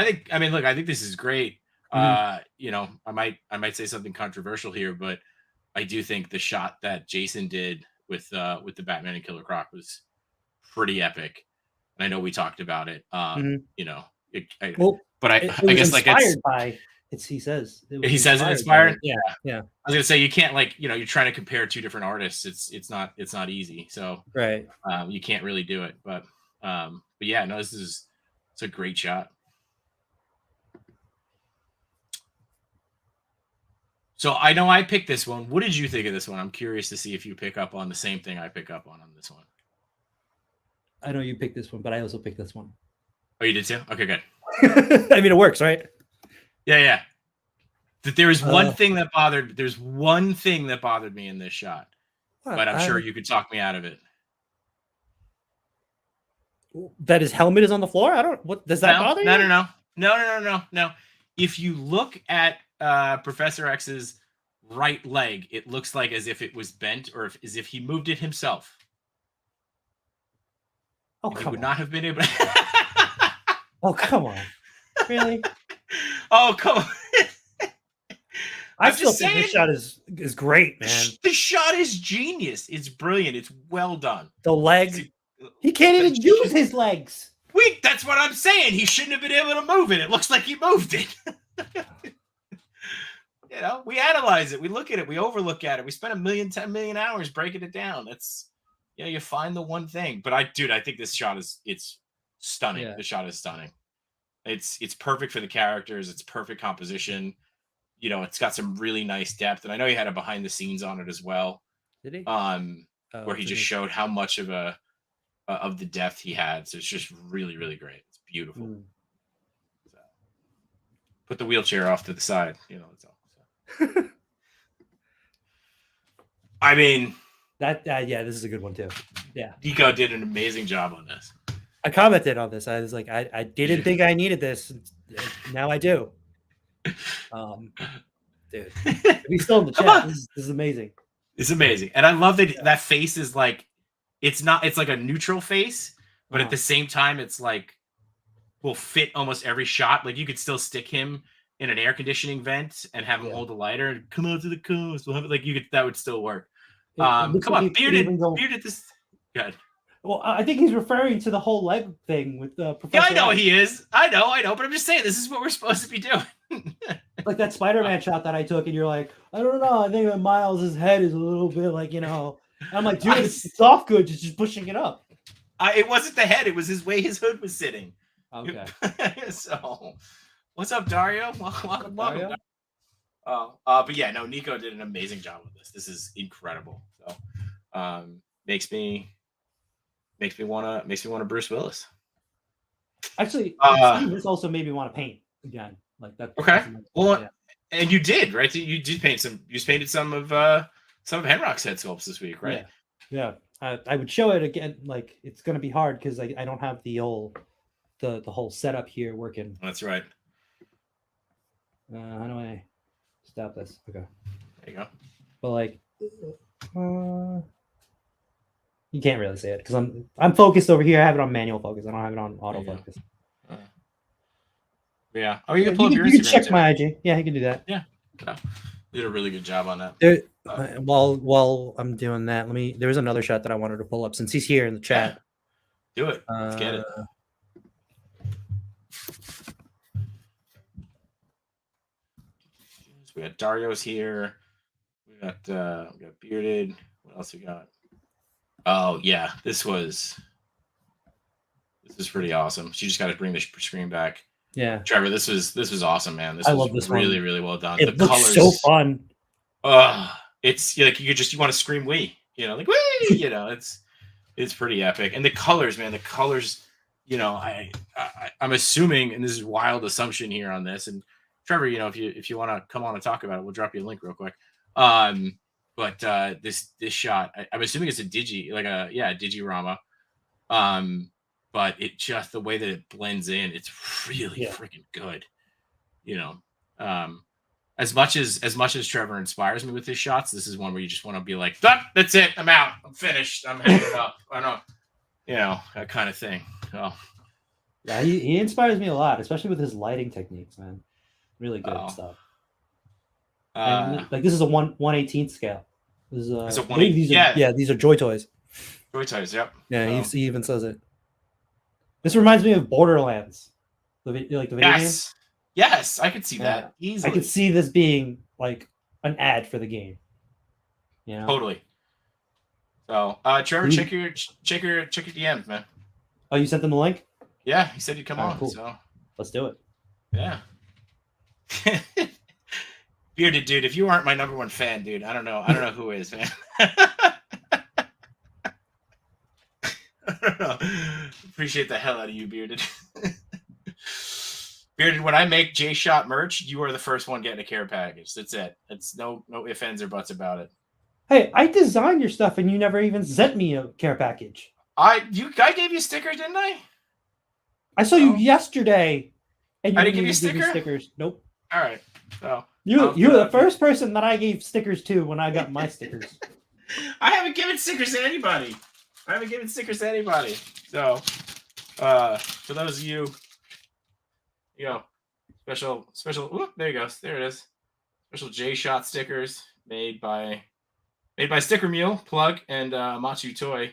think this is great. You know, I might say something controversial here, but I do think the shot that Jason did with the Batman and Killer Croc was pretty epic. And I know we talked about it. You know, I guess like inspired by it's he says he says it's inspired. Yeah. I was gonna say you can't you're trying to compare two different artists. It's not easy. So right. You can't really do it. But yeah, no, it's a great shot. So I know I picked this one. What did you think of this one? I'm curious to see if you pick up on the same thing I pick up on this one. I know you picked this one, but I also picked this one. Oh, you did too? Okay, good. I mean, it works, right? Yeah. That there's one thing that bothered me in this shot. But I'm sure you could talk me out of it. That his helmet is on the floor? What does that bother you? No. If you look at Professor X's right leg, it looks like as if it was bent or as if he moved it himself. Oh, he would not have been able to... Oh, come on. Really? Oh, come on. I still think this shot is great, man. The shot is genius. It's brilliant. It's well done. The leg. He can't even use his legs. That's what I'm saying. He shouldn't have been able to move it. It looks like he moved it. You know, we analyze it. We look at it. We overlook at it. We spend 10 million hours breaking it down. You find the one thing. But I think this shot it's stunning. Yeah. The shot is stunning. It's perfect for the characters. It's perfect composition. You know, it's got some really nice depth. And I know he had a behind the scenes on it as well. Did he? Where he just showed how much of the depth he had. So it's just really, really great. It's beautiful. So, put the wheelchair off to the side. You know, that's all. So. I mean, this is a good one too. Yeah, Nico did an amazing job on this. I commented on this. I was like, I didn't think I needed this. Now I do. Dude, he's still in the chat. This is amazing. It's amazing, and I love that that face is like, it's like a neutral face, but at the same time, it's like will fit almost every shot. Like you could still stick him in an air conditioning vent and have him hold a lighter and come out to the coast. We'll have it like that would still work. Come on, bearded this. Good. Well, I think he's referring to the whole leg thing with the Professor. Yeah, I know he is. I know, but I'm just saying this is what we're supposed to be doing. Like that Spider-Man shot that I took, and you're like, I don't know. I think that Miles' head is a little bit like, you know. I'm like, dude, it's soft goods. It's just pushing it up. It wasn't the head. It was his way his hood was sitting. Okay. So, what's up, Dario? Welcome. Dario? But yeah, no, Nico did an amazing job with this. This is incredible. So, makes me want to Bruce Willis. Actually, this also made me want to paint again. Like that. Okay. Well, and you did, right? You did paint some. You painted some of Henrock's head sculpts this week, right? Yeah. I would show it again. Like it's gonna be hard because I don't have the whole setup here working. That's right. How do I stop this? Okay. There you go. But like, you can't really see it because I'm focused over here. I have it on manual focus. I don't have it on autofocus. Yeah. Oh, you can pull up your Instagram. You can check my IG. Yeah, you can do that. Yeah. You did a really good job on that. While I'm doing that, there was another shot that I wanted to pull up since he's here in the chat. Yeah. Do it. Let's get it. So we got Dario's here. We got Bearded. What else we got? Oh yeah, this is pretty awesome. She just got to bring the screen back. Yeah, Trevor, this was awesome, man. I love this really, one. really well done. It looks so fun. It's like you want to scream "wee," you know, like "wee," you know. It's pretty epic, and the colors, man. The colors, you know, I'm assuming, and this is a wild assumption here on this. And Trevor, you know, if you want to come on and talk about it, we'll drop you a link real quick. But this shot, I'm assuming it's a digirama. But it just the way that it blends in, it's really freaking good. You know, as much as Trevor inspires me with his shots, this is one where you just want to be like, that's it. I'm out. I'm finished. I'm hanging up. I know, that kind of thing. So. Yeah, he inspires me a lot, especially with his lighting techniques, man. Really good stuff. And like this is a 1/18 scale. This is it's a these are Joy Toys. Joy Toys, yep. Yeah, he even says it. This reminds me of Borderlands. The video game? Yes, I could see that easily. I could see this being like an ad for the game. You know? Totally. So, Trevor, check your DMs, man. Oh, you sent them the link? Yeah, he said he'd come on. Cool. So let's do it. Yeah. Bearded dude, if you aren't my number one fan, dude, I don't know who is, man. Appreciate the hell out of you, Bearded. Bearded, when I make Jshot merch, you are the first one getting a care package. That's it. It's no ifs, ands, or buts about it. Hey, I designed your stuff and you never even sent me a care package. I gave you stickers, didn't I? I saw you yesterday, and you I didn't give you stickers. Nope. All right. So you were the first person that I gave stickers to when I got my stickers. I haven't given stickers to anybody. So, for those of you, special. Whoop, there you go. There it is. Special Jshot stickers made by Sticker Mule, Plug, and Matchutoy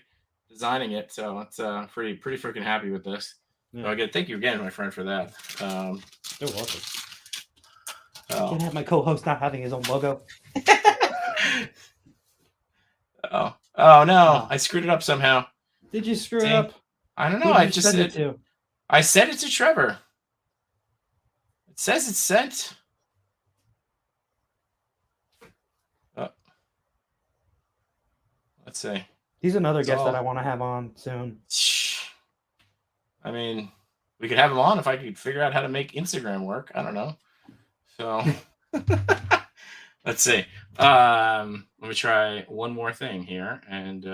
designing it. So it's pretty freaking happy with this. Yeah. So again, thank you again, my friend, for that. You're welcome. I can't have my co-host not having his own logo. Oh no! I screwed it up somehow. Did you screw it up? I don't know. I just said it to. I sent it to Trevor. It says it's sent. Oh. Let's see. He's another guest that I want to have on soon. I mean, we could have him on if I could figure out how to make Instagram work. I don't know. So let's see. Let me try one more thing here, and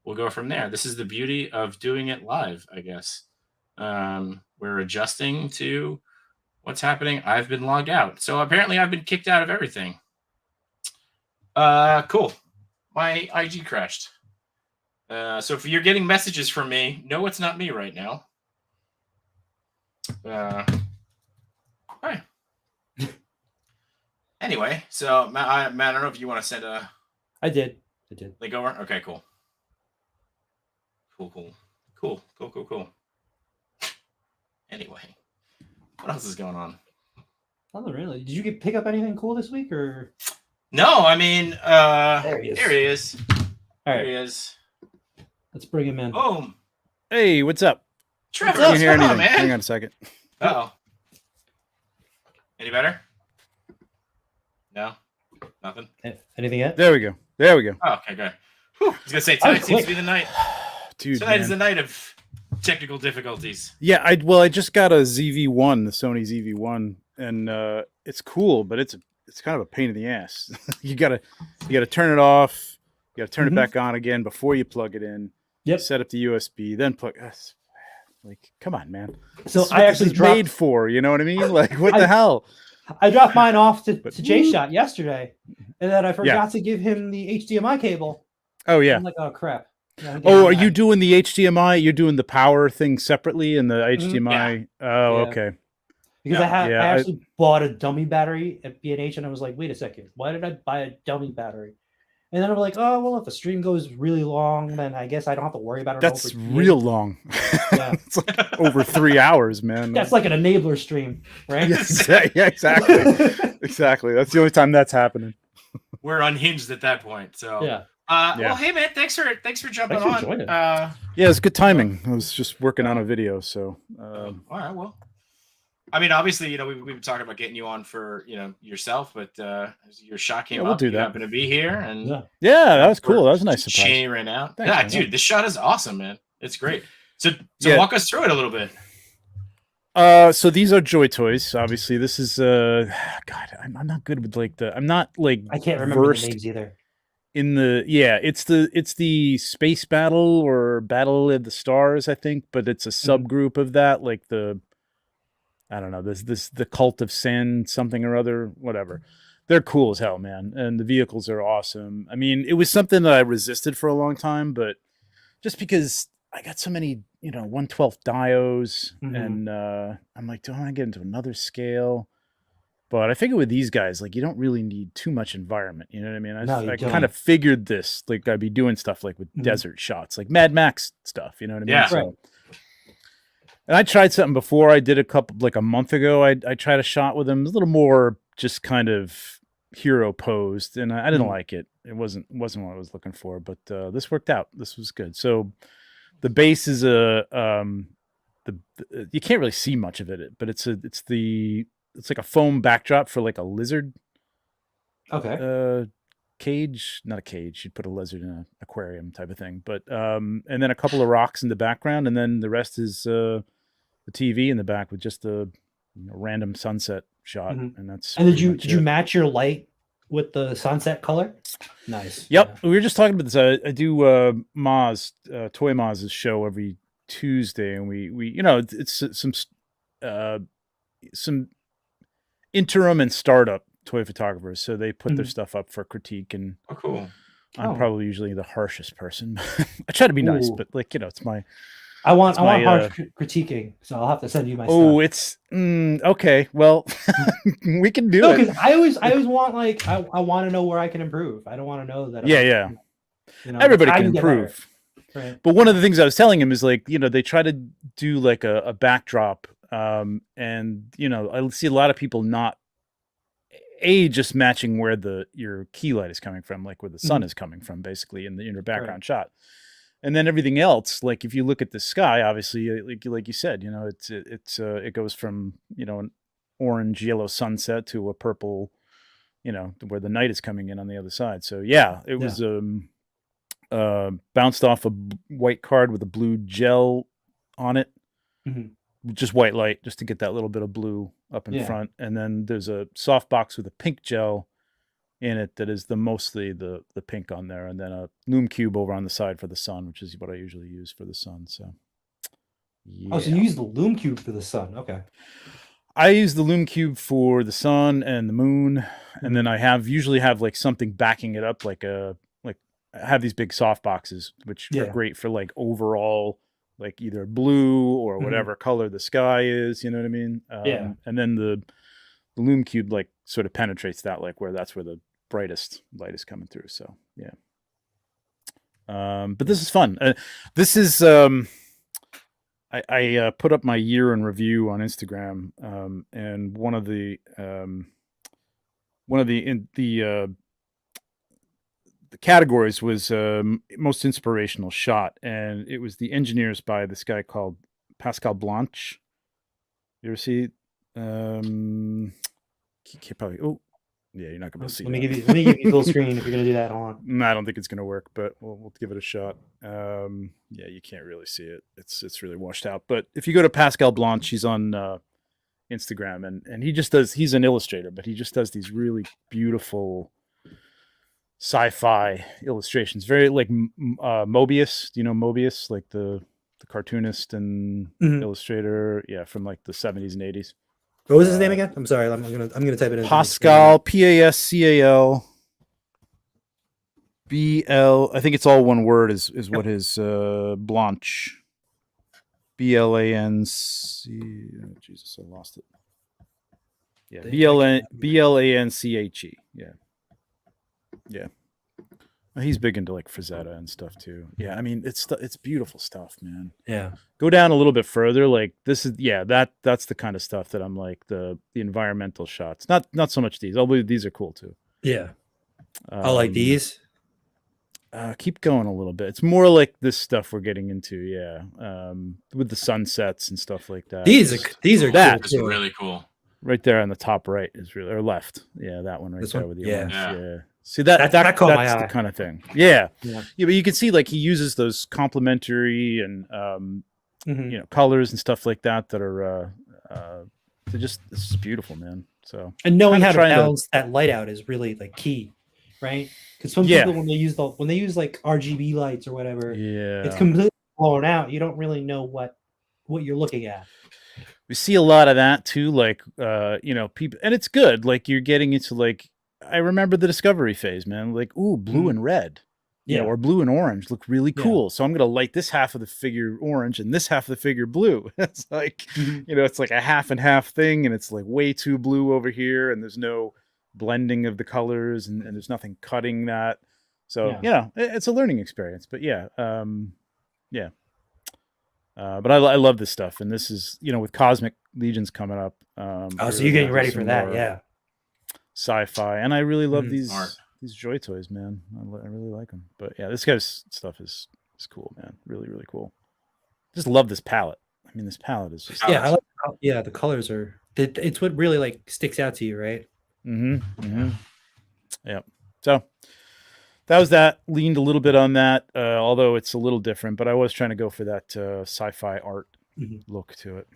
we'll go from there. This is the beauty of doing it live, I guess. We're adjusting to what's happening. I've been logged out. So apparently I've been kicked out of everything. Cool. My IG crashed. So if you're getting messages from me, no, it's not me right now. Hi. Anyway, so Matt, I don't know if you want to send a. I did. Link over. Okay, cool. Cool. Anyway, what else is going on? Nothing really. Did you pick up anything cool this week, or? No, I mean, there he is. All right. There he is. Let's bring him in. Boom. Hey, what's up? Trevor, I can't hear anything. On, man? Hang on a second. Uh-oh. Any better? No? Nothing? Anything yet? There we go. Oh, okay, good. Whew. I was going to say, tonight seems to be the night. Dude, tonight is the night of technical difficulties. Yeah, I just got a ZV-1, the Sony ZV-1, and it's cool, but it's kind of a pain in the ass. you gotta turn it off. You gotta turn it back on again before you plug it in. Yep. Set up the USB, then plug. Like, come on, man. So I actually made for. You know what I mean? Like, what the hell? I dropped mine off to Jshot yesterday, and then I forgot to give him the HDMI cable. Oh yeah. I'm like, oh crap. Are you doing the HDMI? You're doing the power thing separately and the HDMI? Yeah. Oh, okay. Because I actually bought a dummy battery at B&H, and I was like, wait a second, why did I buy a dummy battery? And then I'm like, oh, well, if the stream goes really long, then I guess I don't have to worry about it. That's real long. Yeah. It's like over 3 hours, man. That's like an enabler stream, right? Yeah, exactly. Exactly. That's the only time that's happening. We're unhinged at that point. So yeah. Well, hey man, thanks for jumping on. Yeah, it's good timing. I was just working on a video, so. All right, well. I mean, obviously, we've been talking about getting you on for, yourself, but your shot came up. You happen to be here, and that was cool. That was a nice surprise. Cheynee ran out. Thanks, dude, this shot is awesome, man. It's great. So walk us through it a little bit. So these are Joy Toys. Obviously, this is God. I'm not good with I'm not I can't remember the names either. It's the Space Battle or Battle of the Stars, I think, but it's a subgroup of that, like the I don't know, this the Cult of Sin, something or other, whatever. They're cool as hell, man. And the vehicles are awesome. I mean, it was something that I resisted for a long time, but just because I got so many, 1/12 dios, and I'm like, do I want to get into another scale? But I figure with these guys, like, you don't really need too much environment. You know what I mean? I kind of figured this, like, I'd be doing stuff like with desert shots, like Mad Max stuff. You know what I mean? Yeah. So, and I tried something before. I did a month ago. I tried a shot with him. It was a little more just kind of hero posed, and I didn't like it. It wasn't what I was looking for. But this worked out. This was good. So the base is you can't really see much of it, but it's like a foam backdrop for like a lizard. Okay. Cage, not a cage. You'd put a lizard in an aquarium type of thing. But and then a couple of rocks in the background, and then the rest is the TV in the back with just a random sunset shot, and that's. And did you match your light with the sunset color? Nice. Yep, we were just talking about this. I do Toy Maz's show every Tuesday, and we it's some interim and startup toy photographers, so they put their stuff up for critique, and cool. I'm probably usually the harshest person. I try to be nice, but like it's my. I want harsh critiquing, so I'll have to send you my stuff. Oh, it's okay. Well, we can do it. Because I always want, like, I want to know where I can improve. I don't want to know that. Everybody can improve. Right. But one of the things I was telling him is, like, they try to do like a backdrop, and I see a lot of people not just matching where your key light is coming from, like where the sun is coming from, basically in your background shot. And then everything else, like if you look at the sky, obviously, like you said, it goes from an orange yellow sunset to a purple, where the night is coming in on the other side. So it was bounced off a white card with a blue gel on it, just white light, just to get that little bit of blue up in front. And then there's a soft box with a pink gel in it that is mostly the pink on there, and then a lume cube over on the side for the sun, which is what I usually use for the sun. So so you use the lume cube for the sun. Okay. I use the lume cube for the sun and the moon, and then I usually have like something backing it up, like I have these big soft boxes, which are great for like overall, like either blue or whatever color the sky is, you know what I mean? And then the lume cube like sort of penetrates that, like that's where the brightest light is coming through. So but this is fun. This is I put up my year in review on Instagram, and one of the categories was most inspirational shot, and it was the engineers by this guy called Pascal Blanche. You ever see? Probably. Oh, yeah, you're not gonna see. Let me give you full screen if you're gonna do that. Hold on. No, I don't think it's gonna work, but we'll give it a shot. You can't really see it. It's really washed out. But if you go to Pascal Blanche, he's on Instagram, and he's an illustrator, but he just does these really beautiful sci-fi illustrations, very like Mobius. Do you know Mobius, like the cartoonist and illustrator? Yeah, from like the 70s and 80s. What was his name again? I'm sorry. I'm gonna type it in. Pascal, Pascal BL. I think it's all one word. Is what his Blanche. BLANC. Oh, Jesus, I lost it. Yeah, BLANCHE. Yeah. He's big into like Frazetta and stuff too. Yeah, I mean it's beautiful stuff, man. Yeah. Go down a little bit further, like this is that's the kind of stuff that I'm like the environmental shots. Not so much these, although these are cool too. Yeah. I like these. Keep going a little bit. It's more like this stuff we're getting into, with the sunsets and stuff like that. These are that's really cool. Right there on the top right is really, or left. Yeah, that one right there with the orange. Yeah. See that caught my that's eye. the kind of thing. Yeah, but you can see like he uses those complementary and colors and stuff like that are this is beautiful, man. So and knowing how to balance that light out is really like key, right? Because some people when they use like RGB lights or whatever, it's completely blown out. You don't really know what you're looking at. we see a lot of that too, like people, and it's good. Like you're getting into like I remember the discovery phase, man. Like, ooh, blue and red. Or blue and orange look really cool. So I'm gonna light this half of the figure orange and this half of the figure blue. It's like, it's like a half and half thing, and it's like way too blue over here, and there's no blending of the colors, and there's nothing cutting that. So it's a learning experience. But but I love this stuff, and this is with Cosmic Legions coming up. So you're getting ready for that, sci-fi, and I really love these Joy toys, man. I really like them. But yeah, this guy's stuff is cool, man. Really, really cool. Just love this palette. I mean, this palette is just I like the colors are. It's what really like sticks out to you, right? Yeah. So that was that. Leaned a little bit on that, although it's a little different. But I was trying to go for that sci-fi art look to it.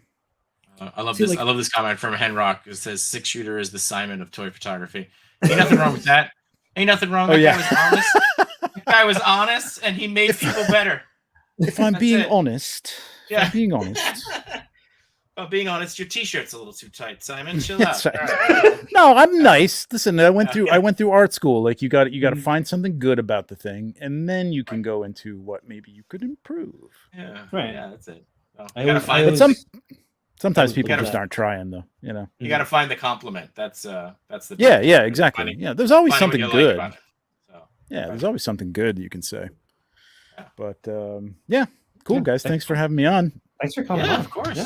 I love this. I love this comment from Henrock. It says 6-shooter is the Simon of toy photography. Ain't nothing wrong with that. Ain't nothing wrong. That guy was honest. That guy was honest, and he made people better. If I'm being honest, being honest, your T-shirt's a little too tight, Simon. Chill out. Right. No, I'm nice. Listen, I went through art school. Like you got to find something good about the thing, and then you can go into what maybe you could improve. Yeah, right. Yeah, that's it. Sometimes people just aren't trying, though. You got to find the compliment. That's the exactly. There's always something good. Like there's always something good that you can say. But cool guys. Thanks for having me on. Thanks for coming on. Of course.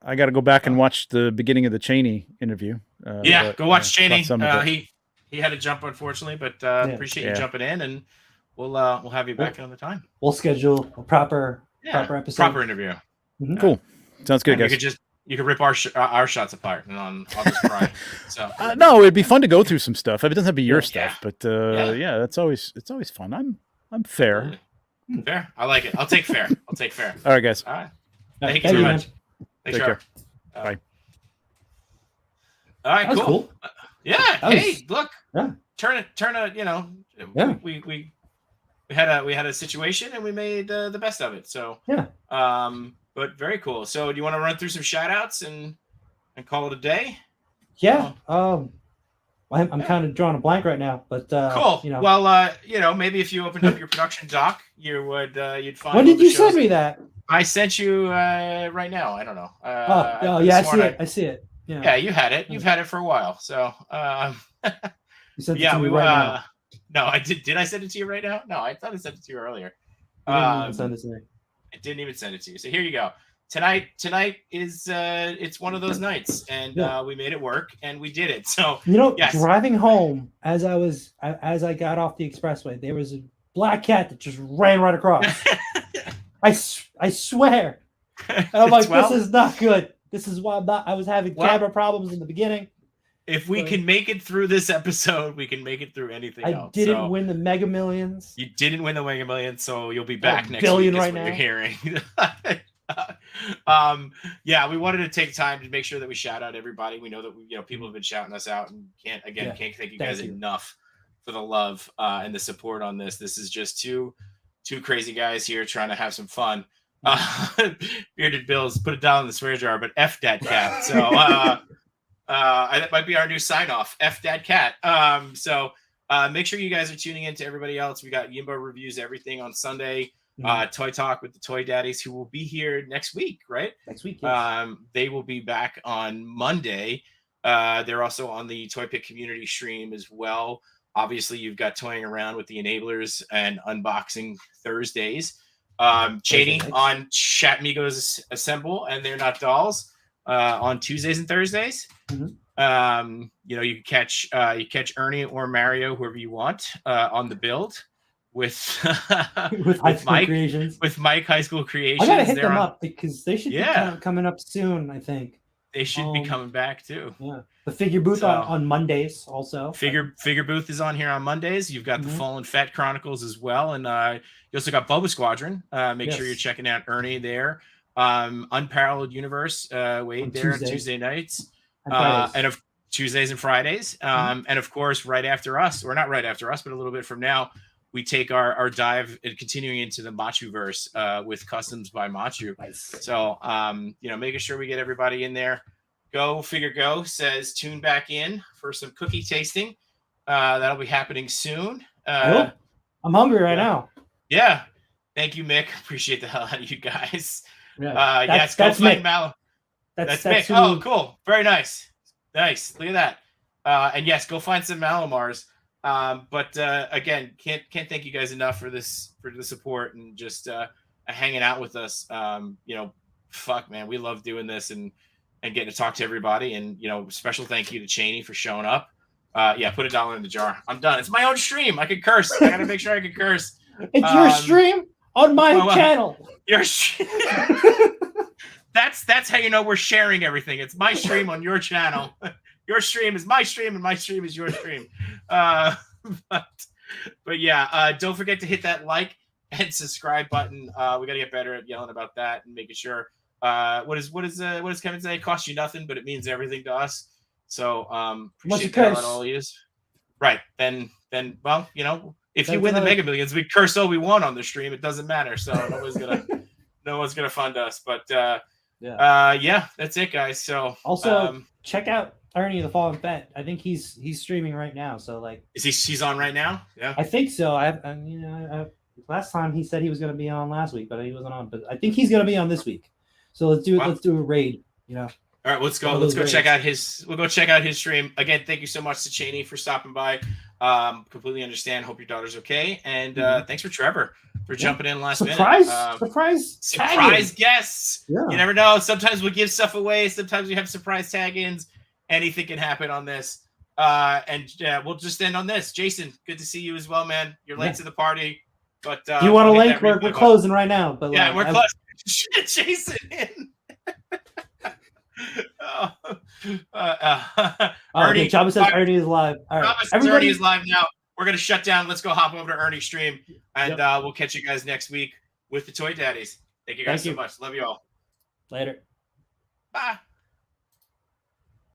I got to go back and watch the beginning of the Cheynee interview. Go watch Cheynee. He had to jump, unfortunately, but appreciate you jumping in, and we'll have you back another time. We'll schedule a proper episode, proper interview. Cool. Sounds good, guys. You could rip our shots apart, and I'll just cry. So no, it'd be fun to go through some stuff. It doesn't have to be your stuff, but it's always fun. I'm fair. Fair. I like it. I'll take fair. All right, guys. All right. Thank you very much. Take care. Bye. All right. Cool. Look. Yeah. Turn it. We had a situation, and we made the best of it. So but very cool. So do you want to run through some shout outs and call it a day? Yeah. I'm kind of drawing a blank right now, but cool. Well, maybe if you opened up your production doc, you would you'd find. When did you send me that? I sent you right now. I don't know. I see it. Yeah, you had it. You've had it for a while. So you sent it to me right now. No, I did. Did I send it to you right now? No, I thought I sent it to you earlier. Send it to me. I didn't even send it to you. So here you go. Tonight is it's one of those nights, and we made it work, and we did it. So driving home as I got off the expressway, there was a black cat that just ran right across. I swear. And I'm like, this is not good. This is why I was having camera problems in the beginning. If we can make it through this episode, we can make it through anything else. I didn't win the Mega Millions. You didn't win the Mega Millions, so you'll be back next billion week. Right now. You're hearing. We wanted to take time to make sure that we shout out everybody. We know that people have been shouting us out, and can't thank you guys enough for the love and the support on this. This is just two crazy guys here trying to have some fun. Bearded Bills put it down in the swear jar, but F that cat. So that might be our new sign off. F that cat. Make sure you guys are tuning in to everybody else. We got Yimbo reviews everything on Sunday. Toy Talk with the Toy Daddies, who will be here next week, right? Next week, yes. They will be back on Monday. They're also on the Toy Pick community stream as well. Obviously, you've got Toying Around with the Enablers and Unboxing Thursdays. Cheynee on Chat Migos Assemble and They're Not Dolls on Tuesdays and Thursdays. You can catch Ernie or Mario, whoever you want, on the build with Mike High School Creations. I gotta hit them up because they should be coming up soon. I think they should be coming back too. Yeah, the figure booth on Mondays also. Figure booth is on here on Mondays. You've got the Fallen Fat Chronicles as well, and you also got Boba Squadron. Make sure you're checking out Ernie there. Unparalleled Universe, Wade there on Tuesday nights, and of Tuesdays and Fridays, and of course right after us, or not right after us, but a little bit from now. we take our dive and continuing into the Matchuverse with customs by Matchu. Nice. So, making sure we get everybody in there. Go Figure Go says tune back in for some cookie tasting. That'll be happening soon. I'm hungry right now. Yeah. Thank you, Mick. Appreciate the hell out of you guys. Yeah. Yes, go find Mal. That's Mick. Oh, cool. Very nice. Nice. Look at that. And yes, go find some Malamars. But again, can't thank you guys enough for the support and just hanging out with us. Fuck, man, we love doing this and getting to talk to everybody. And special thank you to Cheynee for showing up. Put $1 in the jar. I'm done. It's my own stream. I can curse. I gotta make sure I can curse. It's your stream on my channel. Your That's how you know we're sharing everything. It's my stream on your channel. Your stream is my stream, and my stream is your stream. But yeah, don't forget to hit that like and subscribe button. We got to get better at yelling about that and making sure. What does Kevin say? It costs you nothing, but it means everything to us. So appreciate that on all yous. Right. Then well, if you win the Mega Millions, we curse all we want on the stream. It doesn't matter. So no one's gonna fund us. But that's it, guys. So also check out Ernie the Fallen Bet. I think he's streaming right now. So he's on right now? Yeah. I think so. Last time he said he was gonna be on last week, but he wasn't on. But I think he's gonna be on this week. So let's do a raid. All right, let's go. Let's go check out his. We'll go check out his stream again. Thank you so much to Cheynee for stopping by. Completely understand. Hope your daughter's okay. And thanks for Trevor for jumping in last minute. Surprise guests. Yeah. You never know. Sometimes we give stuff away. Sometimes we have surprise tag-ins. Anything can happen on this. We'll just end on this. Jason, good to see you as well, man. You're late to the party, but you want a link? We're closing right now. But we're closing. Jason in. Ernie, Chaba says Ernie is live. All right, Ernie is live now. We're gonna shut down. Let's go hop over to Ernie's stream, and we'll catch you guys next week with the Toy Daddies. Thank you guys so much. Love you all. Later. Bye.